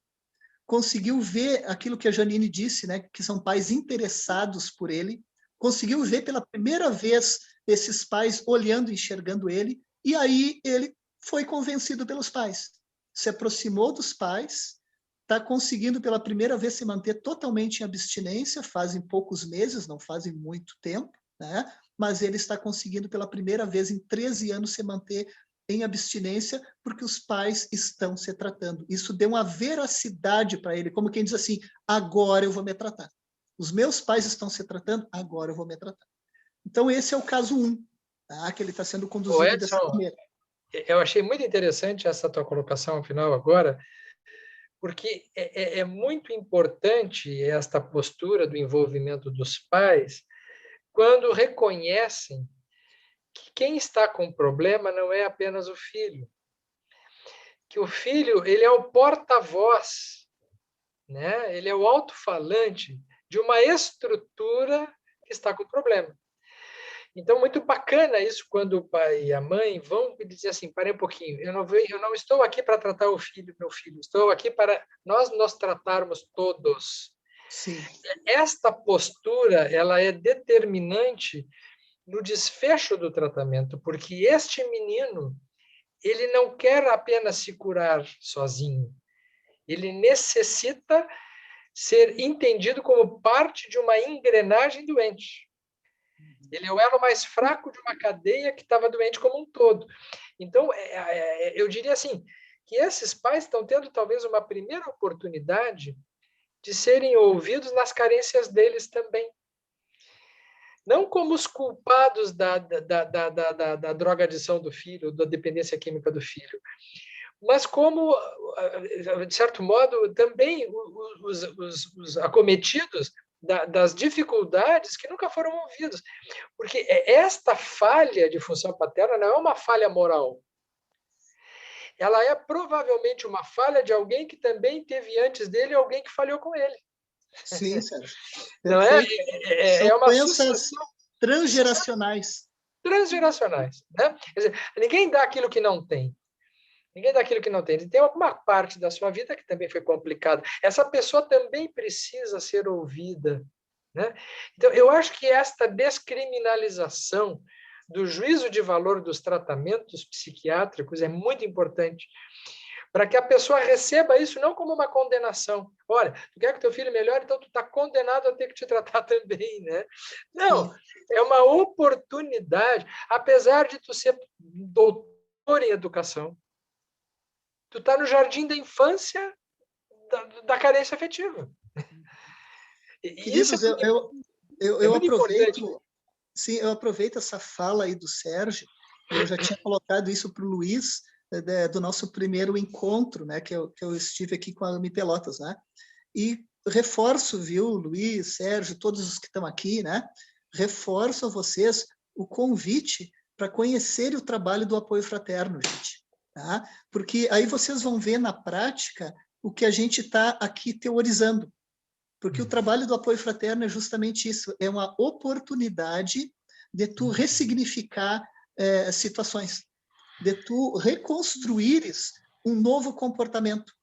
conseguiu ver aquilo que a Janine disse, né, que são pais interessados por ele, conseguiu ver pela primeira vez esses pais olhando e enxergando ele, e aí ele foi convencido pelos pais, se aproximou dos pais, está conseguindo pela primeira vez se manter totalmente em abstinência, fazem poucos meses, não fazem muito tempo, né? Mas ele está conseguindo pela primeira vez em 13 anos se manter em abstinência porque os pais estão se tratando. Isso deu uma veracidade para ele, como quem diz assim, agora eu vou me tratar. Os meus pais estão se tratando, agora eu vou me tratar. Então, esse é o caso 1, tá? Que ele está sendo conduzido Edson, dessa maneira. Eu achei muito interessante essa tua colocação final agora, porque é muito importante esta postura do envolvimento dos pais quando reconhecem que quem está com o problema não é apenas o filho, que o filho ele é o porta-voz, né? Ele é o alto-falante de uma estrutura que está com problema. Então, muito bacana isso quando o pai e a mãe vão dizer assim, parem um pouquinho, eu não estou aqui para tratar o filho, meu filho, estou aqui para nós nos tratarmos todos. Sim. Esta postura, ela é determinante no desfecho do tratamento, porque este menino, ele não quer apenas se curar sozinho, ele necessita ser entendido como parte de uma engrenagem doente. Ele é o elo mais fraco de uma cadeia que estava doente como um todo. Então, eu diria assim, que esses pais estão tendo talvez uma primeira oportunidade de serem ouvidos nas carências deles também. Não como os culpados da drogadição do filho, da dependência química do filho, mas como, de certo modo, também os acometidos das dificuldades que nunca foram ouvidos. Porque esta falha de função paterna não é uma falha moral. Ela é provavelmente uma falha de alguém que também teve antes dele alguém que falhou com ele. Sim, Sérgio. Não é? É uma sucessão transgeracionais. Transgeracionais. Né? Quer dizer, ninguém dá aquilo que não tem. Ninguém dá aquilo que não tem. Ele tem alguma parte da sua vida que também foi complicada. Essa pessoa também precisa ser ouvida. Né? Então, eu acho que esta descriminalização do juízo de valor dos tratamentos psiquiátricos é muito importante para que a pessoa receba isso não como uma condenação. Olha, tu quer que teu filho melhore, então tu está condenado a ter que te tratar também, né? Não, é uma oportunidade. Apesar de tu ser doutor em educação, tu está no jardim da infância da carência afetiva. Queridos, eu aproveito, sim, eu aproveito essa fala aí do Sérgio. Eu já tinha colocado isso para o Luiz, do nosso primeiro encontro, né, que eu estive aqui com a AME Pelotas, né? E reforço, viu, Luiz, Sérgio, todos os que estão aqui, né? Reforço a vocês o convite para conhecer o trabalho do apoio fraterno, gente. Tá? Porque aí vocês vão ver na prática o que a gente está aqui teorizando. Porque o trabalho do apoio fraterno é justamente isso, é uma oportunidade de tu ressignificar situações, de tu reconstruires um novo comportamento.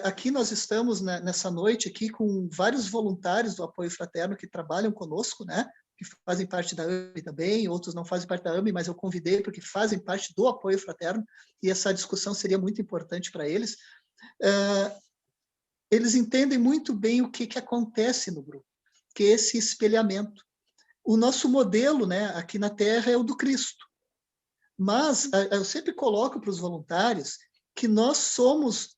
Aqui nós estamos, né, nessa noite aqui com vários voluntários do apoio fraterno que trabalham conosco, né? Que fazem parte da AME também, outros não fazem parte da AME, mas eu convidei porque fazem parte do apoio fraterno, e essa discussão seria muito importante para eles. Eles entendem muito bem o que acontece no grupo, que é esse espelhamento. O nosso modelo, né, aqui na Terra é o do Cristo, mas eu sempre coloco para os voluntários que nós somos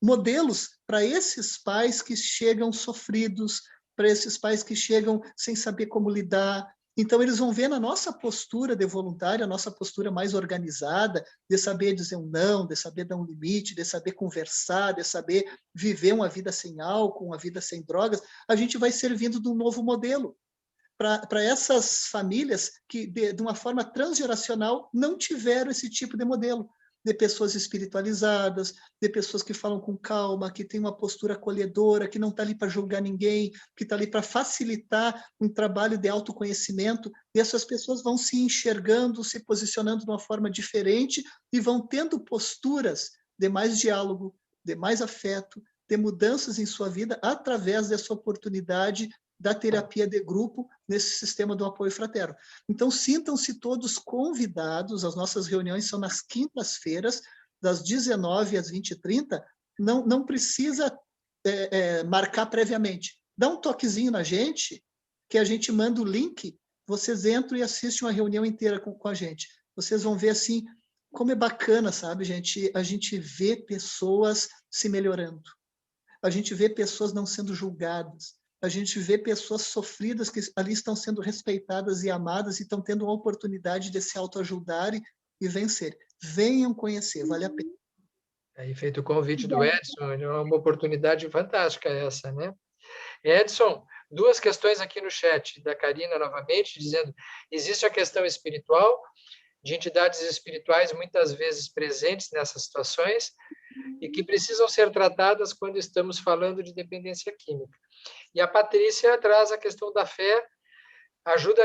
modelos para esses pais que chegam sofridos, para esses pais que chegam sem saber como lidar. Então, eles vão ver na nossa postura de voluntário, a nossa postura mais organizada, de saber dizer um não, de saber dar um limite, de saber conversar, de saber viver uma vida sem álcool, uma vida sem drogas. A gente vai servindo de um novo modelo para essas famílias que, de uma forma transgeracional, não tiveram esse tipo de modelo. De pessoas espiritualizadas, de pessoas que falam com calma, que têm uma postura acolhedora, que não está ali para julgar ninguém, que está ali para facilitar um trabalho de autoconhecimento, e essas pessoas vão se enxergando, se posicionando de uma forma diferente e vão tendo posturas de mais diálogo, de mais afeto, de mudanças em sua vida através dessa oportunidade da terapia de grupo nesse sistema do apoio fraterno. Então, sintam-se todos convidados, as nossas reuniões são nas quintas-feiras, das 19 às 20h30, não precisa marcar previamente. Dá um toquezinho na gente, que a gente manda o link, vocês entram e assistem uma reunião inteira com a gente. Vocês vão ver, assim, como é bacana, sabe, gente, a gente vê pessoas se melhorando. A gente vê pessoas não sendo julgadas. A gente vê pessoas sofridas que ali estão sendo respeitadas e amadas e estão tendo uma oportunidade de se autoajudar e vencer. Venham conhecer, vale a pena. Aí, feito o convite do Edson, é uma oportunidade fantástica essa, né? Edson, duas questões aqui no chat, da Karina novamente, dizendo, existe a questão espiritual, de entidades espirituais muitas vezes presentes nessas situações e que precisam ser tratadas quando estamos falando de dependência química. E a Patrícia traz a questão da fé, ajuda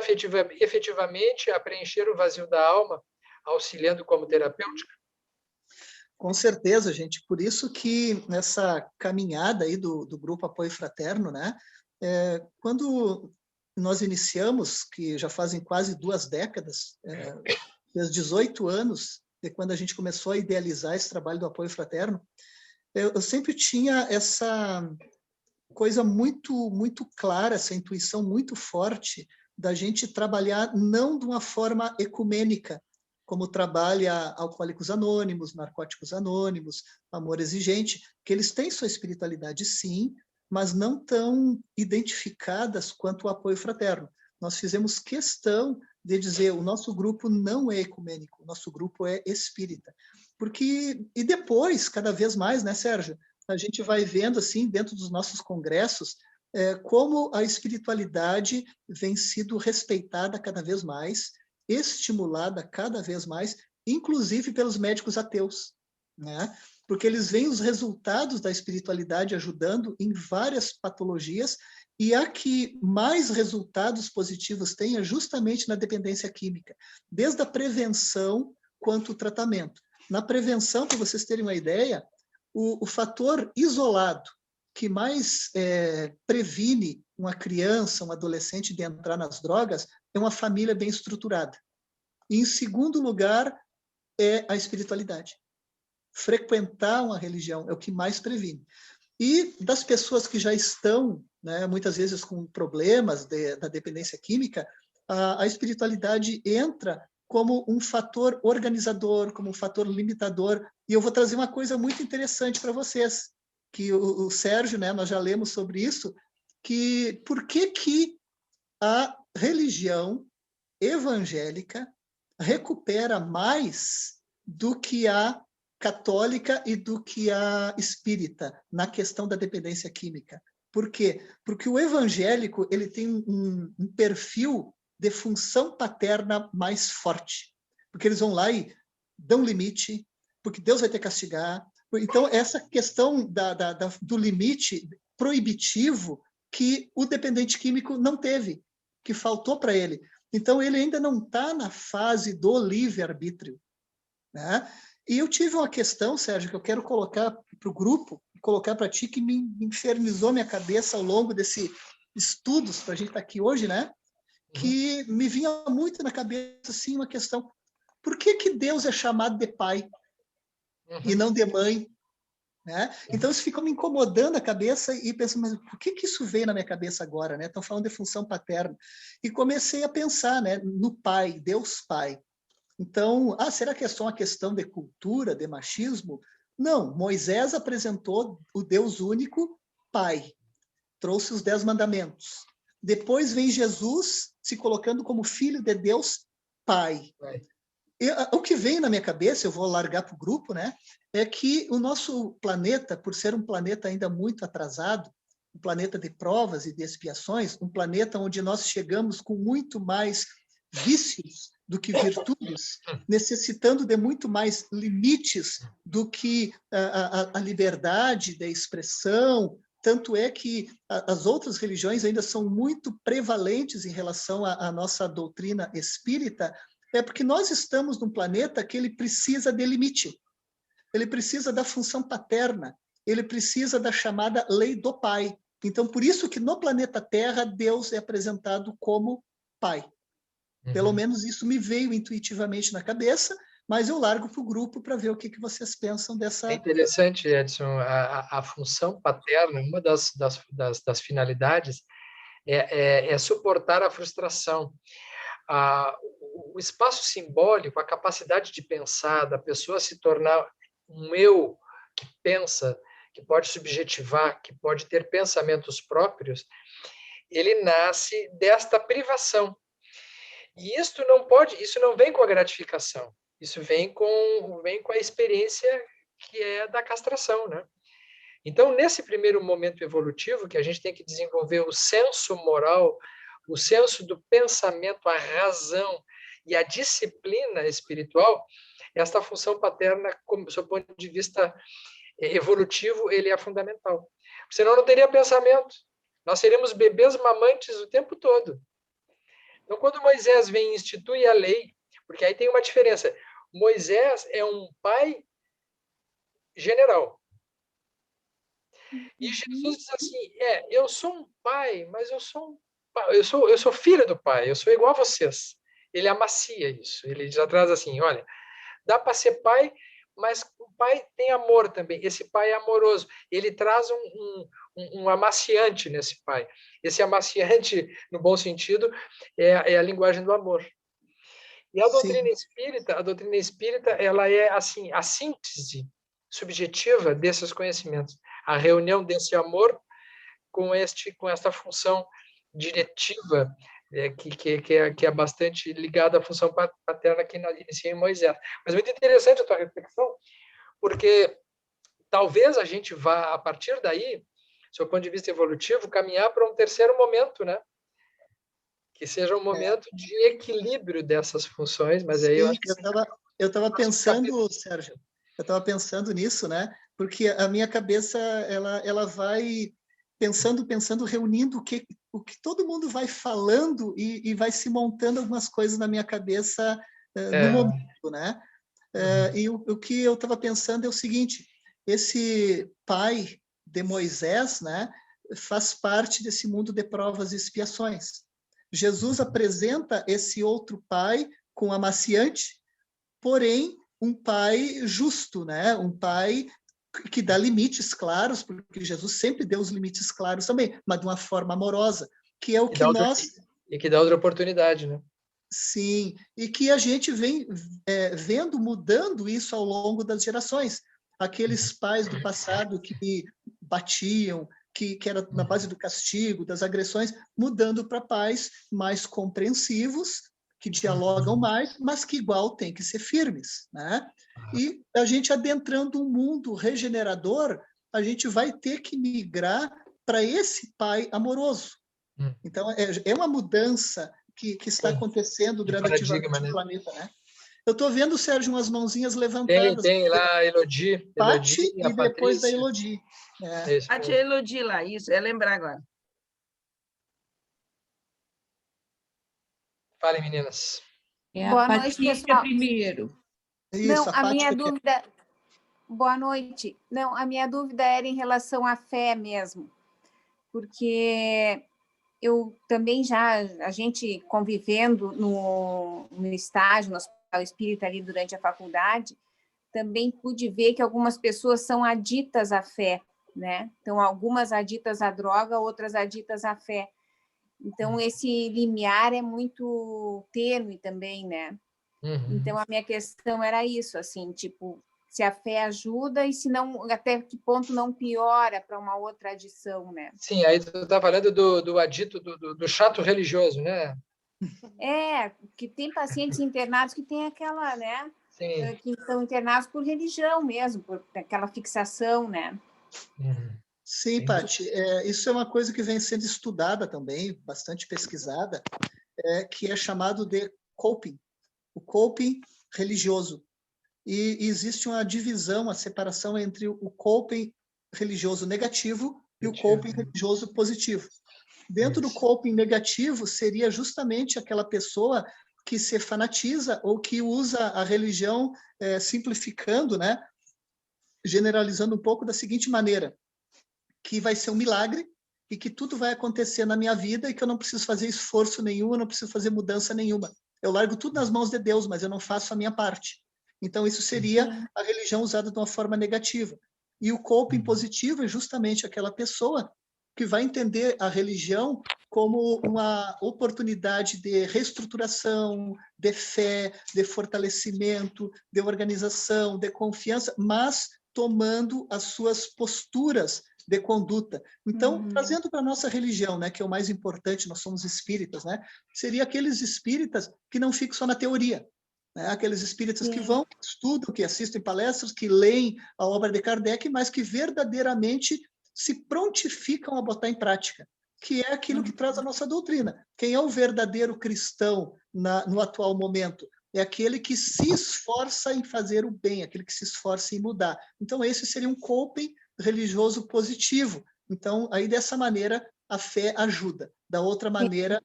efetivamente a preencher o vazio da alma, auxiliando como terapêutica? Com certeza, gente. Por isso que nessa caminhada aí do Grupo Apoio Fraterno, né, quando nós iniciamos, que já fazem quase 2 décadas, fez 18 anos de quando a gente começou a idealizar esse trabalho do Apoio Fraterno, eu sempre tinha essa coisa muito clara, essa intuição muito forte da gente trabalhar não de uma forma ecumênica, como trabalha Alcoólicos Anônimos, Narcóticos Anônimos, Amor Exigente, que eles têm sua espiritualidade, sim, mas não tão identificadas quanto o Apoio Fraterno. Nós fizemos questão de dizer, o nosso grupo não é ecumênico, o nosso grupo é espírita. E depois, cada vez mais, né, Sérgio, a gente vai vendo, assim, dentro dos nossos congressos, como a espiritualidade vem sido respeitada cada vez mais, estimulada cada vez mais, inclusive pelos médicos ateus, né? Porque eles veem os resultados da espiritualidade ajudando em várias patologias, e a que mais resultados positivos tem é justamente na dependência química, desde a prevenção quanto o tratamento. Na prevenção, para vocês terem uma ideia, o fator isolado que mais previne uma criança, um adolescente de entrar nas drogas é uma família bem estruturada. E, em segundo lugar, é a espiritualidade. Frequentar uma religião é o que mais previne. E das pessoas que já estão, né, muitas vezes com problemas da dependência química, a espiritualidade entra como um fator organizador, como um fator limitador. E eu vou trazer uma coisa muito interessante para vocês, que o Sérgio, né, nós já lemos sobre isso, que por que a religião evangélica recupera mais do que a católica e do que a espírita na questão da dependência química. Por quê? Porque o evangélico ele tem um perfil de função paterna mais forte, porque eles vão lá e dão limite, porque Deus vai te castigar. Então, essa questão do limite proibitivo que o dependente químico não teve, que faltou para ele. Então, ele ainda não está na fase do livre-arbítrio, né? E eu tive uma questão, Sérgio, que eu quero colocar para o grupo, colocar para ti, que me infernizou minha cabeça ao longo desses estudos, para a gente estar aqui hoje, né? Que me vinha muito na cabeça, assim, uma questão. Por que Deus é chamado de pai e não de mãe? Né? Então, isso ficou me incomodando a cabeça e pensando, mas por que isso veio na minha cabeça agora? Né? Estão falando de função paterna. E comecei a pensar, né, no pai, Deus Pai. Então, será que é só uma questão de cultura, de machismo? Não, Moisés apresentou o Deus único, Pai. Trouxe os 10 mandamentos. Depois vem Jesus se colocando como filho de Deus, Pai. O que vem na minha cabeça, eu vou largar para o grupo, né, é que o nosso planeta, por ser um planeta ainda muito atrasado, um planeta de provas e de expiações, um planeta onde nós chegamos com muito mais vícios do que virtudes, necessitando de muito mais limites do que a liberdade de expressão. Tanto é que as outras religiões ainda são muito prevalentes em relação à nossa doutrina espírita, é porque nós estamos num planeta que ele precisa de limite, ele precisa da função paterna, ele precisa da chamada lei do pai. Então, por isso que no planeta Terra, Deus é apresentado como pai. Pelo menos isso me veio intuitivamente na cabeça, mas eu largo para o grupo para ver o que vocês pensam dessa... É interessante, Edson, a função paterna, uma das finalidades é suportar a frustração. o espaço simbólico, a capacidade de pensar, da pessoa se tornar um eu que pensa, que pode subjetivar, que pode ter pensamentos próprios, ele nasce desta privação. E isso não vem com a gratificação, isso vem com a experiência que é da castração, né? Então, nesse primeiro momento evolutivo, que a gente tem que desenvolver o senso moral, o senso do pensamento, a razão e a disciplina espiritual, esta função paterna, do seu ponto de vista evolutivo, ele é fundamental. Senão não teria pensamento. Nós seríamos bebês mamantes o tempo todo. Então, quando Moisés vem e institui a lei, porque aí tem uma diferença. Moisés é um pai general. E Jesus diz assim, eu sou um pai, mas eu sou filho do pai, eu sou igual a vocês. Ele amacia isso, ele já traz assim, olha, dá para ser pai, mas o pai tem amor também, esse pai é amoroso, ele traz um amaciante nesse pai. Esse amaciante, no bom sentido, é a linguagem do amor. E a doutrina espírita, ela é assim, a síntese subjetiva desses conhecimentos, a reunião desse amor com esta função diretiva que é bastante ligada à função paterna que inicia em Moisés. Mas muito interessante a tua reflexão, porque talvez a gente vá, a partir daí, do seu ponto de vista evolutivo, caminhar para um terceiro momento, né? Que seja um momento de equilíbrio dessas funções, mas aí eu acho que... Eu estava pensando, Sérgio, nisso, né? Porque a minha cabeça, ela vai pensando, reunindo o que todo mundo vai falando e vai se montando algumas coisas na minha cabeça no momento, né? E o que eu estava pensando é o seguinte, esse pai de Moisés, né, faz parte desse mundo de provas e expiações. Jesus apresenta esse outro pai com amaciante, porém um pai justo, né? Um pai que dá limites claros, porque Jesus sempre deu os limites claros também, mas de uma forma amorosa, que é o que nós... E que dá outra oportunidade, né? Sim, e que a gente vem vendo, mudando isso ao longo das gerações. Aqueles pais do passado que batiam, que era na base do castigo, das agressões, mudando para pais mais compreensivos, que dialogam mais, mas que igual tem que ser firmes, né? E a gente adentrando um mundo regenerador, a gente vai ter que migrar para esse pai amoroso. Então, é uma mudança que está acontecendo gradativamente no planeta, né? Eu estou vendo, Sérgio, umas mãozinhas levantadas. Tem lá a Elodie. Pati e depois da Elodie. A tia Elodie lá, isso, lembrar agora. Falem, meninas. Boa noite, pessoal. Primeiro. Isso, não, a minha dúvida... Boa noite. Não, a minha dúvida era em relação à fé mesmo, porque eu também a gente convivendo no estágio, no Hospital Espírita ali durante a faculdade, também pude ver que algumas pessoas são aditas à fé, né? Então, algumas aditas à droga, outras aditas à fé. Então, esse limiar é muito tênue também, né? Então, a minha questão era isso, assim, tipo, se a fé ajuda e se não, até que ponto não piora para uma outra adição, né? Sim, aí tu está falando do adito, do chato religioso, né? Que tem pacientes internados que tem aquela, né? Sim. Que estão internados por religião mesmo, por aquela fixação, né? Sim, Paty, isso é uma coisa que vem sendo estudada também, bastante pesquisada, que é chamado de coping, o coping religioso. E existe uma divisão, a separação entre o coping religioso negativo e o coping religioso positivo. Dentro do coping negativo seria justamente aquela pessoa que se fanatiza ou que usa a religião simplificando, né? Generalizando um pouco da seguinte maneira, que vai ser um milagre e que tudo vai acontecer na minha vida e que eu não preciso fazer esforço nenhum, eu não preciso fazer mudança nenhuma. Eu largo tudo nas mãos de Deus, mas eu não faço a minha parte. Então, isso seria a religião usada de uma forma negativa. E o coping positivo é justamente aquela pessoa que vai entender a religião como uma oportunidade de reestruturação, de fé, de fortalecimento, de organização, de confiança, mas tomando as suas posturas de conduta. Então, trazendo para a nossa religião, né, que é o mais importante, nós somos espíritas, né, seria aqueles espíritas que não ficam só na teoria, né, aqueles espíritas que vão, que estudam, que assistem palestras, que leem a obra de Kardec, mas que verdadeiramente se prontificam a botar em prática, que é aquilo que traz a nossa doutrina. Quem é o verdadeiro cristão no atual momento? É aquele que se esforça em fazer o bem, aquele que se esforça em mudar. Então, esse seria um coping religioso positivo. Então, aí dessa maneira, a fé ajuda. Da outra maneira,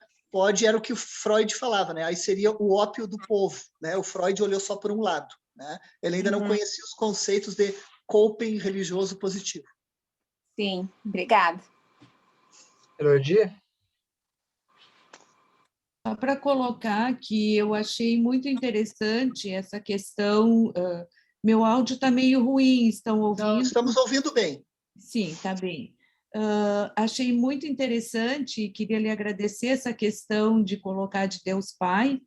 era o que o Freud falava, né? Aí seria o ópio do povo, né? O Freud olhou só por um lado, né? Ele ainda não conhecia os conceitos de coping religioso positivo. Sim, obrigada. Elodie? Só para colocar que eu achei muito interessante essa questão. Meu áudio está meio ruim, estão ouvindo? Não, estamos ouvindo bem. Sim, está bem. Achei muito interessante e queria lhe agradecer essa questão de colocar de Deus Pai,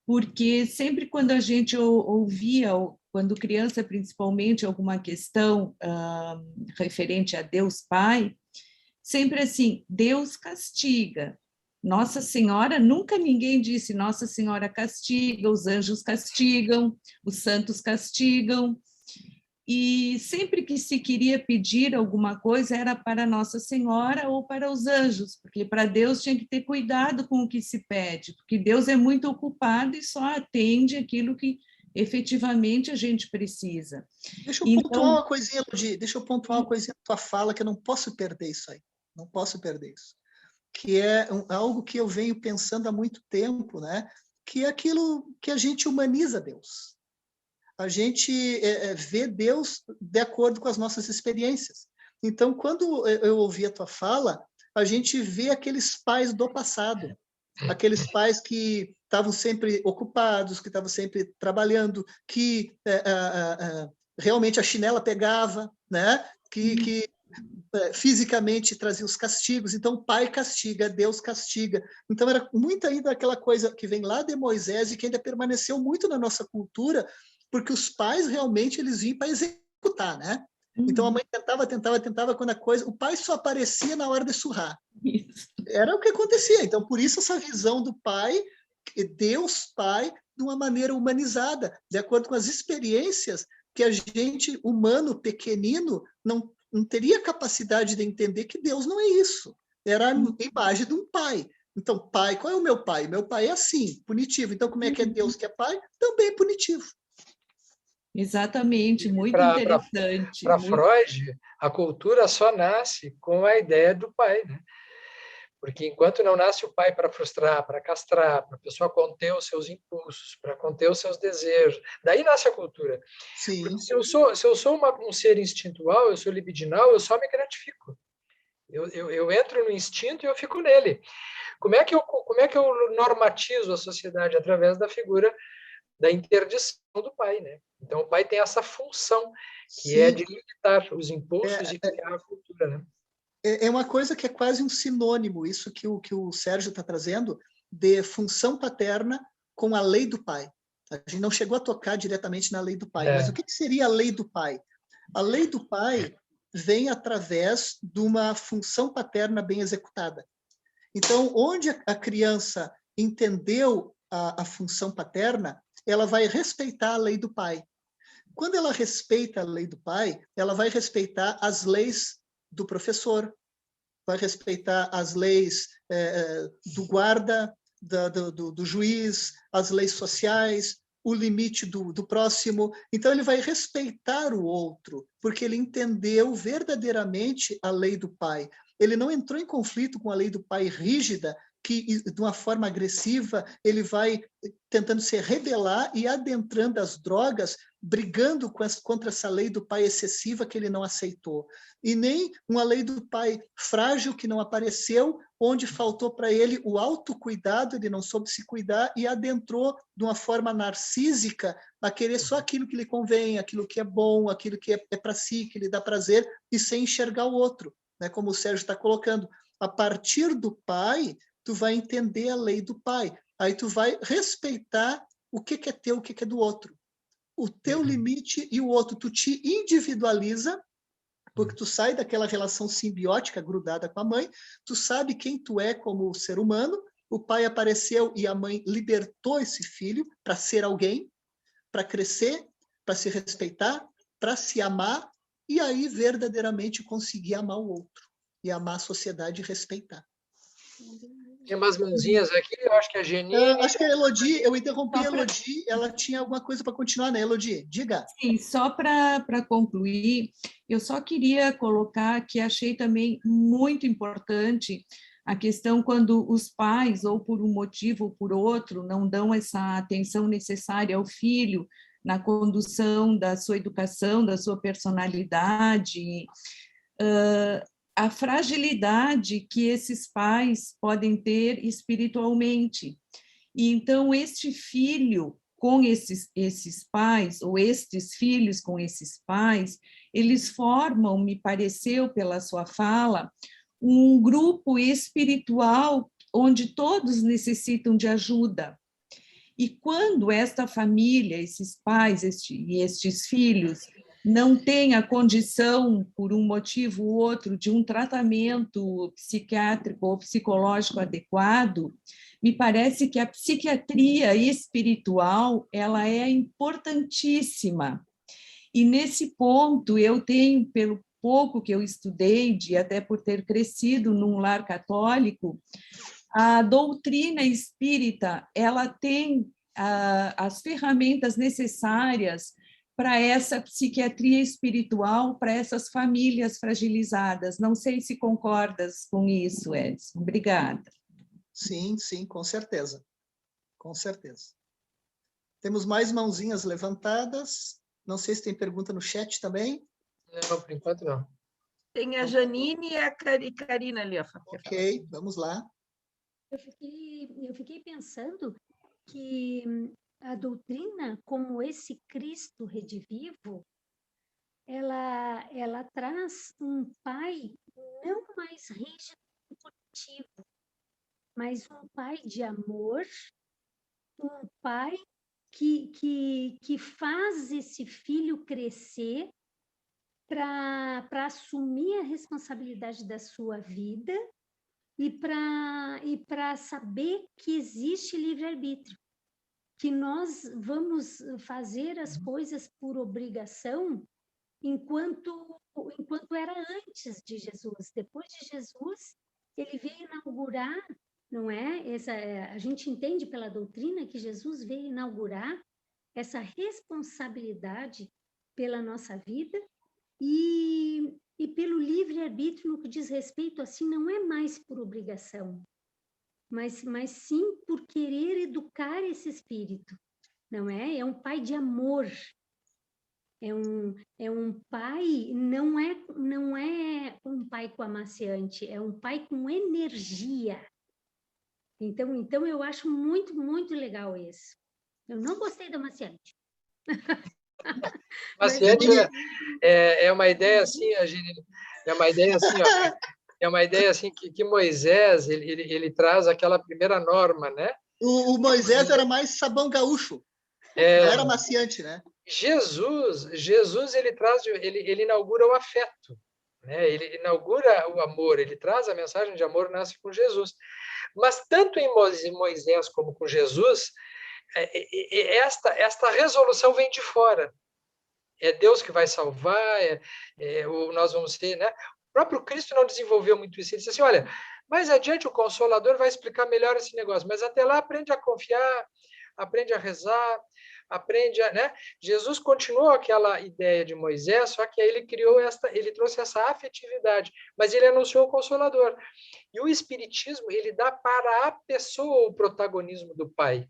porque sempre quando a gente ouvia, quando criança principalmente, alguma questão referente a Deus Pai, sempre assim, Deus castiga. Nossa Senhora, nunca ninguém disse Nossa Senhora castiga, os anjos castigam, os santos castigam. E sempre que se queria pedir alguma coisa era para Nossa Senhora ou para os anjos, porque para Deus tinha que ter cuidado com o que se pede, porque Deus é muito ocupado e só atende aquilo que efetivamente a gente precisa. Deixa eu pontuar uma coisinha, Ludi, deixa eu pontuar uma coisinha da tua fala, que eu não posso perder isso aí, não posso perder isso. Que é algo que eu venho pensando há muito tempo, né? Que é aquilo que a gente humaniza Deus. A gente vê Deus de acordo com as nossas experiências. Então, quando eu ouvi a tua fala, a gente vê aqueles pais do passado, aqueles pais que estavam sempre ocupados, que estavam sempre trabalhando, que realmente a chinela pegava, né? Que fisicamente trazia os castigos. Então, pai castiga, Deus castiga. Então, era muito ainda aquela coisa que vem lá de Moisés e que ainda permaneceu muito na nossa cultura, porque os pais realmente eles vinham para executar, né? Então, a mãe tentava, quando o pai só aparecia na hora de surrar. Era o que acontecia. Então, por isso essa visão do pai, Deus Pai, de uma maneira humanizada, de acordo com as experiências que a gente, humano, pequenino, não teria capacidade de entender que Deus não é isso. Era a imagem de um pai. Então, pai, qual é o meu pai? Meu pai é assim, punitivo. Então, como é que é Deus que é pai? Também punitivo. Exatamente, muito interessante. Para Freud, a cultura só nasce com a ideia do pai, né? Porque enquanto não nasce o pai para frustrar, para castrar, para a pessoa conter os seus impulsos, para conter os seus desejos, daí nasce a cultura. Sim. Porque se eu sou um ser instintual, eu sou libidinal, eu só me gratifico. Eu entro no instinto e eu fico nele. Como é que eu normatizo a sociedade? Através da figura da interdição do pai, né? Então, o pai tem essa função, que é de limitar os impulsos e criar a cultura, né? É uma coisa que é quase um sinônimo, isso que o Sérgio está trazendo, de função paterna com a lei do pai. A gente não chegou a tocar diretamente na lei do pai, mas o que seria a lei do pai? A lei do pai vem através de uma função paterna bem executada. Então, onde a criança entendeu a função paterna, ela vai respeitar a lei do pai. Quando ela respeita a lei do pai, ela vai respeitar as leis do professor, vai respeitar as leis do guarda, do juiz, as leis sociais, o limite do próximo. Então, ele vai respeitar o outro, porque ele entendeu verdadeiramente a lei do pai. Ele não entrou em conflito com a lei do pai rígida, que, de uma forma agressiva, ele vai tentando se rebelar e adentrando as drogas, brigando contra essa lei do pai excessiva que ele não aceitou. E nem uma lei do pai frágil que não apareceu, onde faltou para ele o autocuidado, ele não soube se cuidar e adentrou de uma forma narcísica a querer só aquilo que lhe convém, aquilo que é bom, aquilo que é para si, que lhe dá prazer, e sem enxergar o outro. né? Como o Sérgio está colocando. A partir do pai, tu vai entender a lei do pai. Aí tu vai respeitar o que é teu, o que é do outro. O teu limite e o outro. Tu te individualiza, porque tu sai daquela relação simbiótica grudada com a mãe, tu sabe quem tu é como ser humano, o pai apareceu e a mãe libertou esse filho para ser alguém, para crescer, para se respeitar, para se amar, e aí verdadeiramente conseguir amar o outro, e amar a sociedade e respeitar. Tem umas mãozinhas aqui, eu acho que a Geni... Acho que a Elodie, eu interrompi a Elodie, ela tinha alguma coisa para continuar, né, Elodie? Diga. Sim, só para concluir, eu só queria colocar que achei também muito importante a questão quando os pais, ou por um motivo ou por outro, não dão essa atenção necessária ao filho na condução da sua educação, da sua personalidade, a fragilidade que esses pais podem ter espiritualmente. E então, este filho com esses pais, ou estes filhos com esses pais, eles formam, me pareceu pela sua fala, um grupo espiritual onde todos necessitam de ajuda. E quando esta família, esses pais e estes filhos, não têm a condição, por um motivo ou outro, de um tratamento psiquiátrico ou psicológico adequado, me parece que a psiquiatria espiritual ela é importantíssima. E nesse ponto, eu tenho, pelo pouco que eu estudei, até por ter crescido num lar católico, a doutrina espírita ela tem as ferramentas necessárias para essa psiquiatria espiritual, para essas famílias fragilizadas. Não sei se concordas com isso, Edson. Obrigada. Sim, sim, com certeza. Com certeza. Temos mais mãozinhas levantadas. Não sei se tem pergunta no chat também. Não, por enquanto não. Tem a Janine e a Karina ali. Ok, vamos lá. Eu fiquei pensando que a doutrina, como esse Cristo redivivo, ela traz um pai não mais rígido e punitivo, mas um pai de amor, um pai que faz esse filho crescer para assumir a responsabilidade da sua vida e para saber que existe livre-arbítrio, que nós vamos fazer as coisas por obrigação enquanto era antes de Jesus. Depois de Jesus, ele veio inaugurar, não é? A gente entende pela doutrina que Jesus veio inaugurar essa responsabilidade pela nossa vida e pelo livre-arbítrio no que diz respeito, assim, não é mais por obrigação, mas sim por querer educar esse espírito, não é? É um pai de amor, é um pai, não é um pai com amaciante, é um pai com energia. Então eu acho muito, muito legal isso. Eu não gostei do amaciante. Maciante é uma ideia assim, é uma ideia assim, ó, é uma ideia assim que Moisés ele traz aquela primeira norma, né? O Moisés era mais sabão gaúcho, não era maciante, né? Jesus ele inaugura o afeto, né? Ele inaugura o amor, ele traz a mensagem de amor, nasce com Jesus. Mas tanto em Moisés como com Jesus, esta resolução vem de fora. É Deus que vai salvar, nós vamos ser, né? O próprio Cristo não desenvolveu muito isso. Ele disse assim, olha, mais adiante o Consolador vai explicar melhor esse negócio, mas até lá aprende a confiar, aprende a rezar, aprende a, né? Jesus continuou aquela ideia de Moisés, só que aí ele trouxe essa afetividade, mas ele anunciou o Consolador. E o Espiritismo, ele dá para a pessoa o protagonismo do Pai.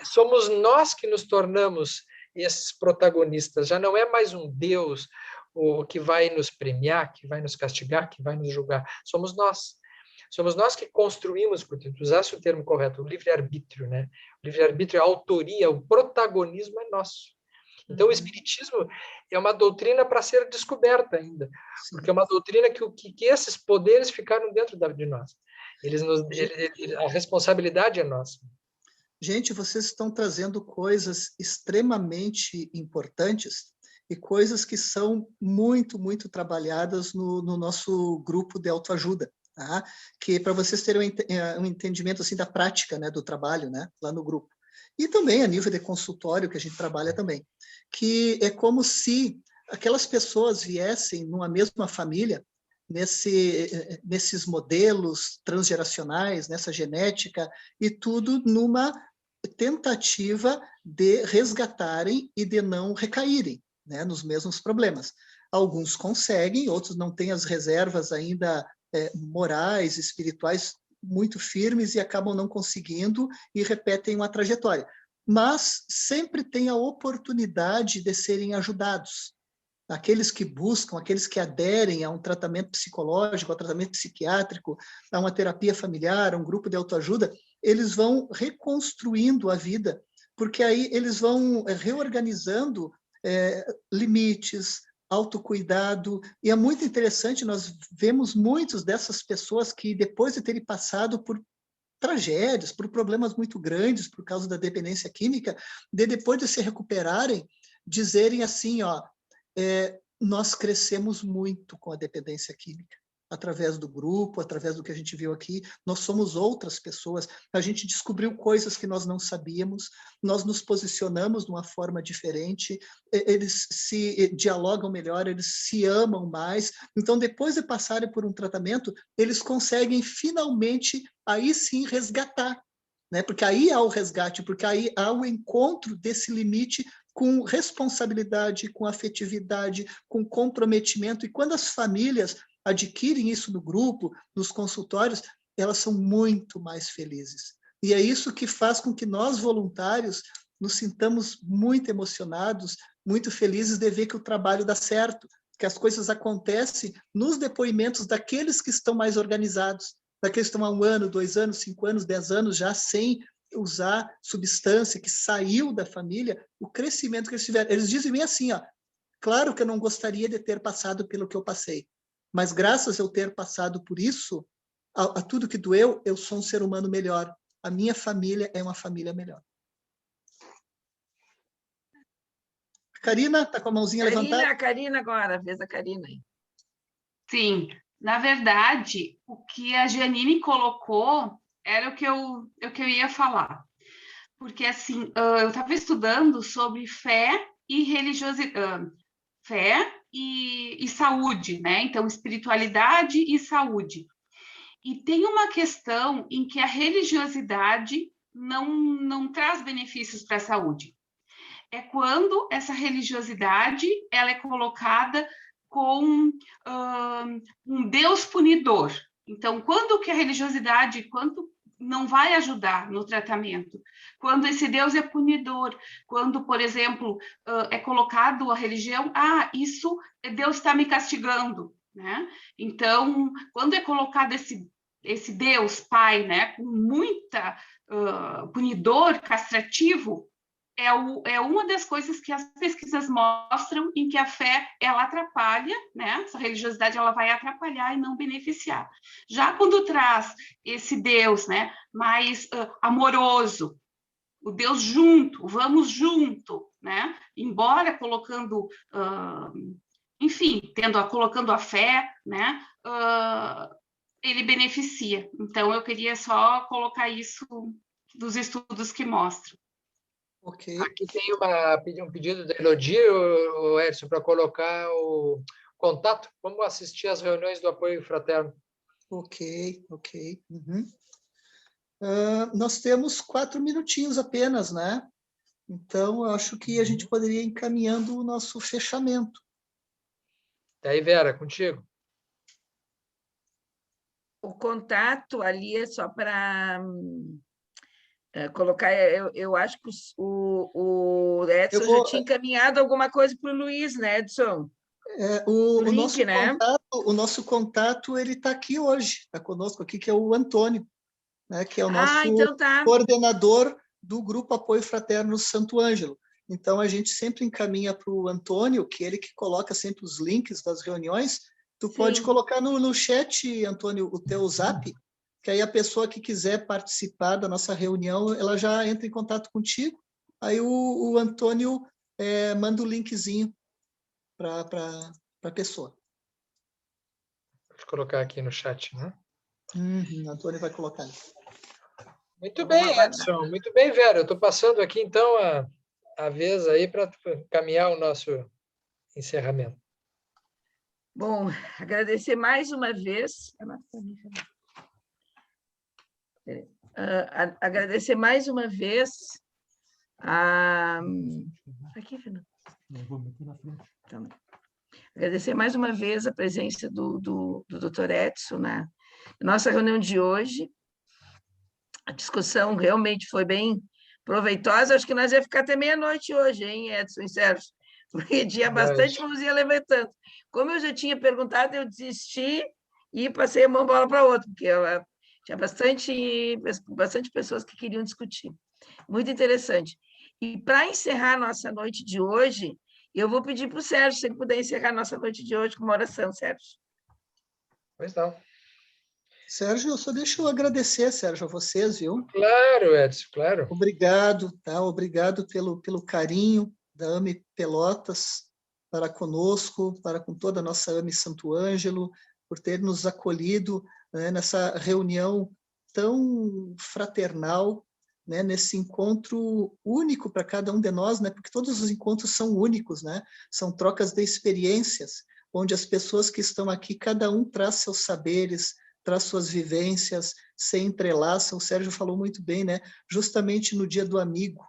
Somos nós que nos tornamos esses protagonistas, já não é mais um Deus que vai nos premiar, que vai nos castigar, que vai nos julgar. Somos nós que construímos, portanto, usasse o termo correto, o livre-arbítrio, né? O livre-arbítrio, a autoria, o protagonismo é nosso. Então, o Espiritismo é uma doutrina para ser descoberta ainda, porque é uma doutrina que esses poderes ficaram dentro de nós. A responsabilidade é nossa. Gente, vocês estão trazendo coisas extremamente importantes e coisas que são muito, muito trabalhadas no nosso grupo de autoajuda, tá? Que para vocês terem um entendimento assim da prática, né, do trabalho, né, lá no grupo. E também a nível de consultório, que a gente trabalha também, que é como se aquelas pessoas viessem numa mesma família, nesses modelos transgeracionais, nessa genética, e tudo numa tentativa de resgatarem e de não recaírem, né, nos mesmos problemas. Alguns conseguem, outros não têm as reservas ainda morais, espirituais muito firmes e acabam não conseguindo e repetem uma trajetória. Mas sempre tem a oportunidade de serem ajudados. Aqueles que buscam, aqueles que aderem a um tratamento psicológico, a um tratamento psiquiátrico, a uma terapia familiar, a um grupo de autoajuda, eles vão reconstruindo a vida, porque aí eles vão reorganizando limites, autocuidado, e é muito interessante, nós vemos muitos dessas pessoas que, depois de terem passado por tragédias, por problemas muito grandes, por causa da dependência química, depois de se recuperarem, dizerem assim, ó, nós crescemos muito com a dependência química, através do grupo, através do que a gente viu aqui, nós somos outras pessoas, a gente descobriu coisas que nós não sabíamos, nós nos posicionamos de uma forma diferente, eles se dialogam melhor, eles se amam mais, então depois de passarem por um tratamento, eles conseguem finalmente, aí sim, resgatar, né? Porque aí há o resgate, porque aí há o encontro desse limite com responsabilidade, com afetividade, com comprometimento, e quando as famílias adquirem isso no grupo, nos consultórios, elas são muito mais felizes. E é isso que faz com que nós, voluntários, nos sintamos muito emocionados, muito felizes de ver que o trabalho dá certo, que as coisas acontecem nos depoimentos daqueles que estão mais organizados, daqueles que estão há 1 ano, 2 anos, 5 anos, 10 anos já sem usar substância, que saiu da família, o crescimento que eles tiveram. Eles dizem bem assim, ó, claro que eu não gostaria de ter passado pelo que eu passei, mas graças a eu ter passado por isso, a tudo que doeu, eu sou um ser humano melhor. A minha família é uma família melhor. Karina, está com a mãozinha levantada? A Karina agora, vez a Karina aí. Sim, na verdade, o que a Janine colocou era o que eu ia falar. Porque, assim, eu estava estudando sobre fé e religiosidade, fé e saúde, né? Então, espiritualidade e saúde. E tem uma questão em que a religiosidade não traz benefícios para a saúde. É quando essa religiosidade ela é colocada com um Deus punidor. Então, quando que a religiosidade não vai ajudar no tratamento? Quando esse Deus é punidor, quando, por exemplo, é colocado a religião, isso Deus está me castigando, né? Então, quando é colocado esse Deus Pai, né, com muita punidor, castrativo, é uma das coisas que as pesquisas mostram em que a fé, ela atrapalha, né? Essa religiosidade, ela vai atrapalhar e não beneficiar. Já quando traz esse Deus, né, mais amoroso, o Deus junto, vamos junto, né? Embora colocando, colocando a fé, né? Ele beneficia. Então, eu queria só colocar isso dos estudos que mostram. Okay. Aqui tem um pedido da Elodie, Edson, para colocar o contato, como assistir às reuniões do apoio fraterno. Ok. Uhum. Nós temos 4 minutinhos apenas, né? Então, eu acho que a gente poderia ir encaminhando o nosso fechamento. Daí, Vera, contigo. O contato ali é só para... colocar, eu acho que o Edson já tinha encaminhado alguma coisa para o Luiz, né, Edson? O nosso contato, ele está aqui hoje, está conosco aqui, que é o Antônio, né, que é o nosso então tá. coordenador do Grupo Apoio Fraterno Santo Ângelo. Então, a gente sempre encaminha para o Antônio, que é ele que coloca sempre os links das reuniões. Tu pode colocar no chat, Antônio, o teu zap, que aí a pessoa que quiser participar da nossa reunião, ela já entra em contato contigo. Aí o Antônio manda o linkzinho para a pessoa. Vou colocar aqui no chat, né? O Antônio vai colocar. Muito bem, Edson. Muito bem, Vera. Eu estou passando aqui, então, a vez aí para caminhar o nosso encerramento. Bom, agradecer mais uma vez. Agradecer mais uma vez a. Aqui, Fernando. Agradecer mais uma vez a presença do Dr. Edson na nossa reunião de hoje. A discussão realmente foi bem proveitosa. Acho que nós ia ficar até meia-noite hoje, hein, Edson e Sérgio? Porque tinha bastante mãozinha levantando. Como eu já tinha perguntado, eu desisti e passei a mão bola para outra, porque tinha bastante pessoas que queriam discutir. Muito interessante. E para encerrar a nossa noite de hoje, eu vou pedir para o Sérgio, se ele puder encerrar a nossa noite de hoje com uma oração, Sérgio. Pois não. Sérgio, deixa eu agradecer, Sérgio, a vocês, viu? Claro, Edson, claro. Obrigado, tá? Obrigado pelo carinho da AME Pelotas para conosco, para com toda a nossa AME Santo Ângelo, por ter nos acolhido, né, nessa reunião tão fraternal, né, nesse encontro único para cada um de nós, né, porque todos os encontros são únicos, né, são trocas de experiências, onde as pessoas que estão aqui, cada um traz seus saberes, traz suas vivências, se entrelaçam. O Sérgio falou muito bem, né, justamente no Dia do Amigo,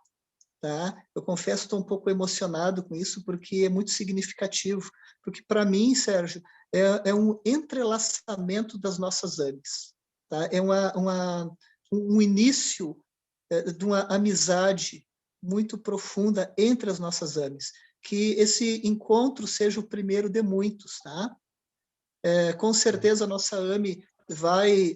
tá? Eu confesso, estou um pouco emocionado com isso, porque é muito significativo, porque para mim, Sérgio, é um entrelaçamento das nossas AMEs, tá? É um início de uma amizade muito profunda entre as nossas AMEs, que esse encontro seja o primeiro de muitos, tá? Com certeza a nossa AME vai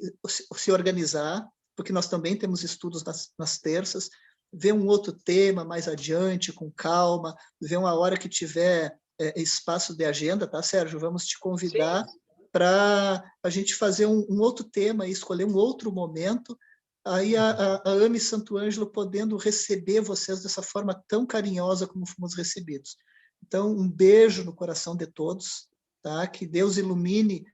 se organizar, porque nós também temos estudos nas terças, ver um outro tema mais adiante, com calma, ver uma hora que tiver espaço de agenda, tá, Sérgio? Vamos te convidar para a gente fazer um outro tema e escolher um outro momento, aí a AME Santo Ângelo podendo receber vocês dessa forma tão carinhosa como fomos recebidos. Então, um beijo no coração de todos, tá? Que Deus ilumine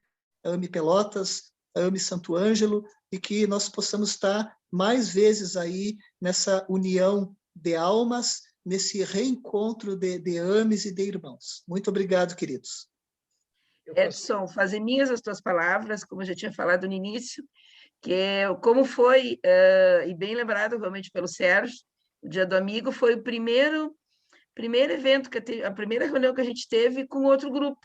a AME Pelotas, a AME Santo Ângelo, e que nós possamos estar mais vezes aí nessa união de almas, nesse reencontro de AMEs e de irmãos. Muito obrigado, queridos. Edson, fazer minhas as tuas palavras, como eu já tinha falado no início, que como foi, e bem lembrado realmente pelo Sérgio, o Dia do Amigo foi o primeiro evento, a primeira reunião que a gente teve com outro grupo,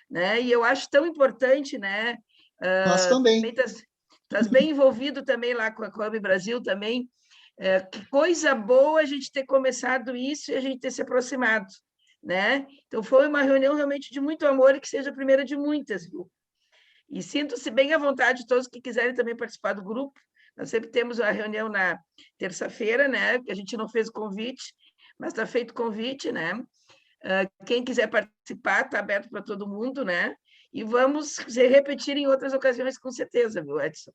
né? E eu acho tão importante, né? Nós também. Estás bem envolvido também lá com a AME Brasil também. Que coisa boa a gente ter começado isso e a gente ter se aproximado, né? Então, foi uma reunião realmente de muito amor e que seja a primeira de muitas, viu? E sinto-se bem à vontade todos que quiserem também participar do grupo. Nós sempre temos a reunião na terça-feira, né? Que a gente não fez o convite, mas está feito o convite, né? Quem quiser participar, está aberto para todo mundo, né? E vamos repetir em outras ocasiões, com certeza, viu, Edson?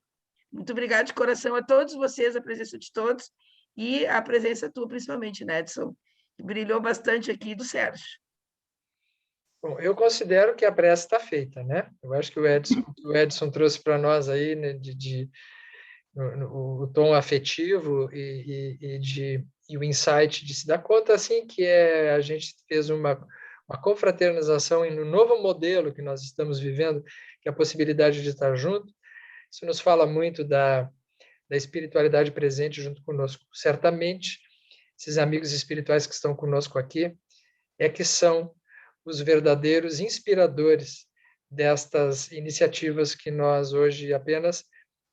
Muito obrigada de coração a todos vocês, a presença de todos, e a presença tua, principalmente, né, Edson? Que brilhou bastante aqui, do Sérgio. Bom, eu considero que a prece está feita, né? Eu acho que o Edson trouxe para nós aí, né, o tom afetivo e o insight de se dar conta, assim, que a gente fez uma confraternização no novo modelo que nós estamos vivendo, que é a possibilidade de estar junto. Isso nos fala muito da espiritualidade presente junto conosco. Certamente, esses amigos espirituais que estão conosco aqui que são os verdadeiros inspiradores destas iniciativas que nós hoje apenas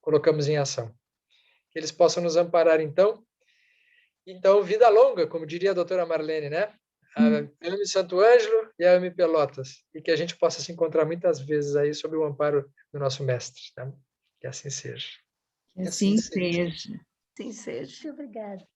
colocamos em ação. Que eles possam nos amparar, então. Então, vida longa, como diria a doutora Marlene, né? A AME Santo Ângelo e a AME Pelotas. E que a gente possa se encontrar muitas vezes aí sob o amparo do nosso mestre. Tá? Que assim seja. Que assim seja. Assim seja. Muito obrigada.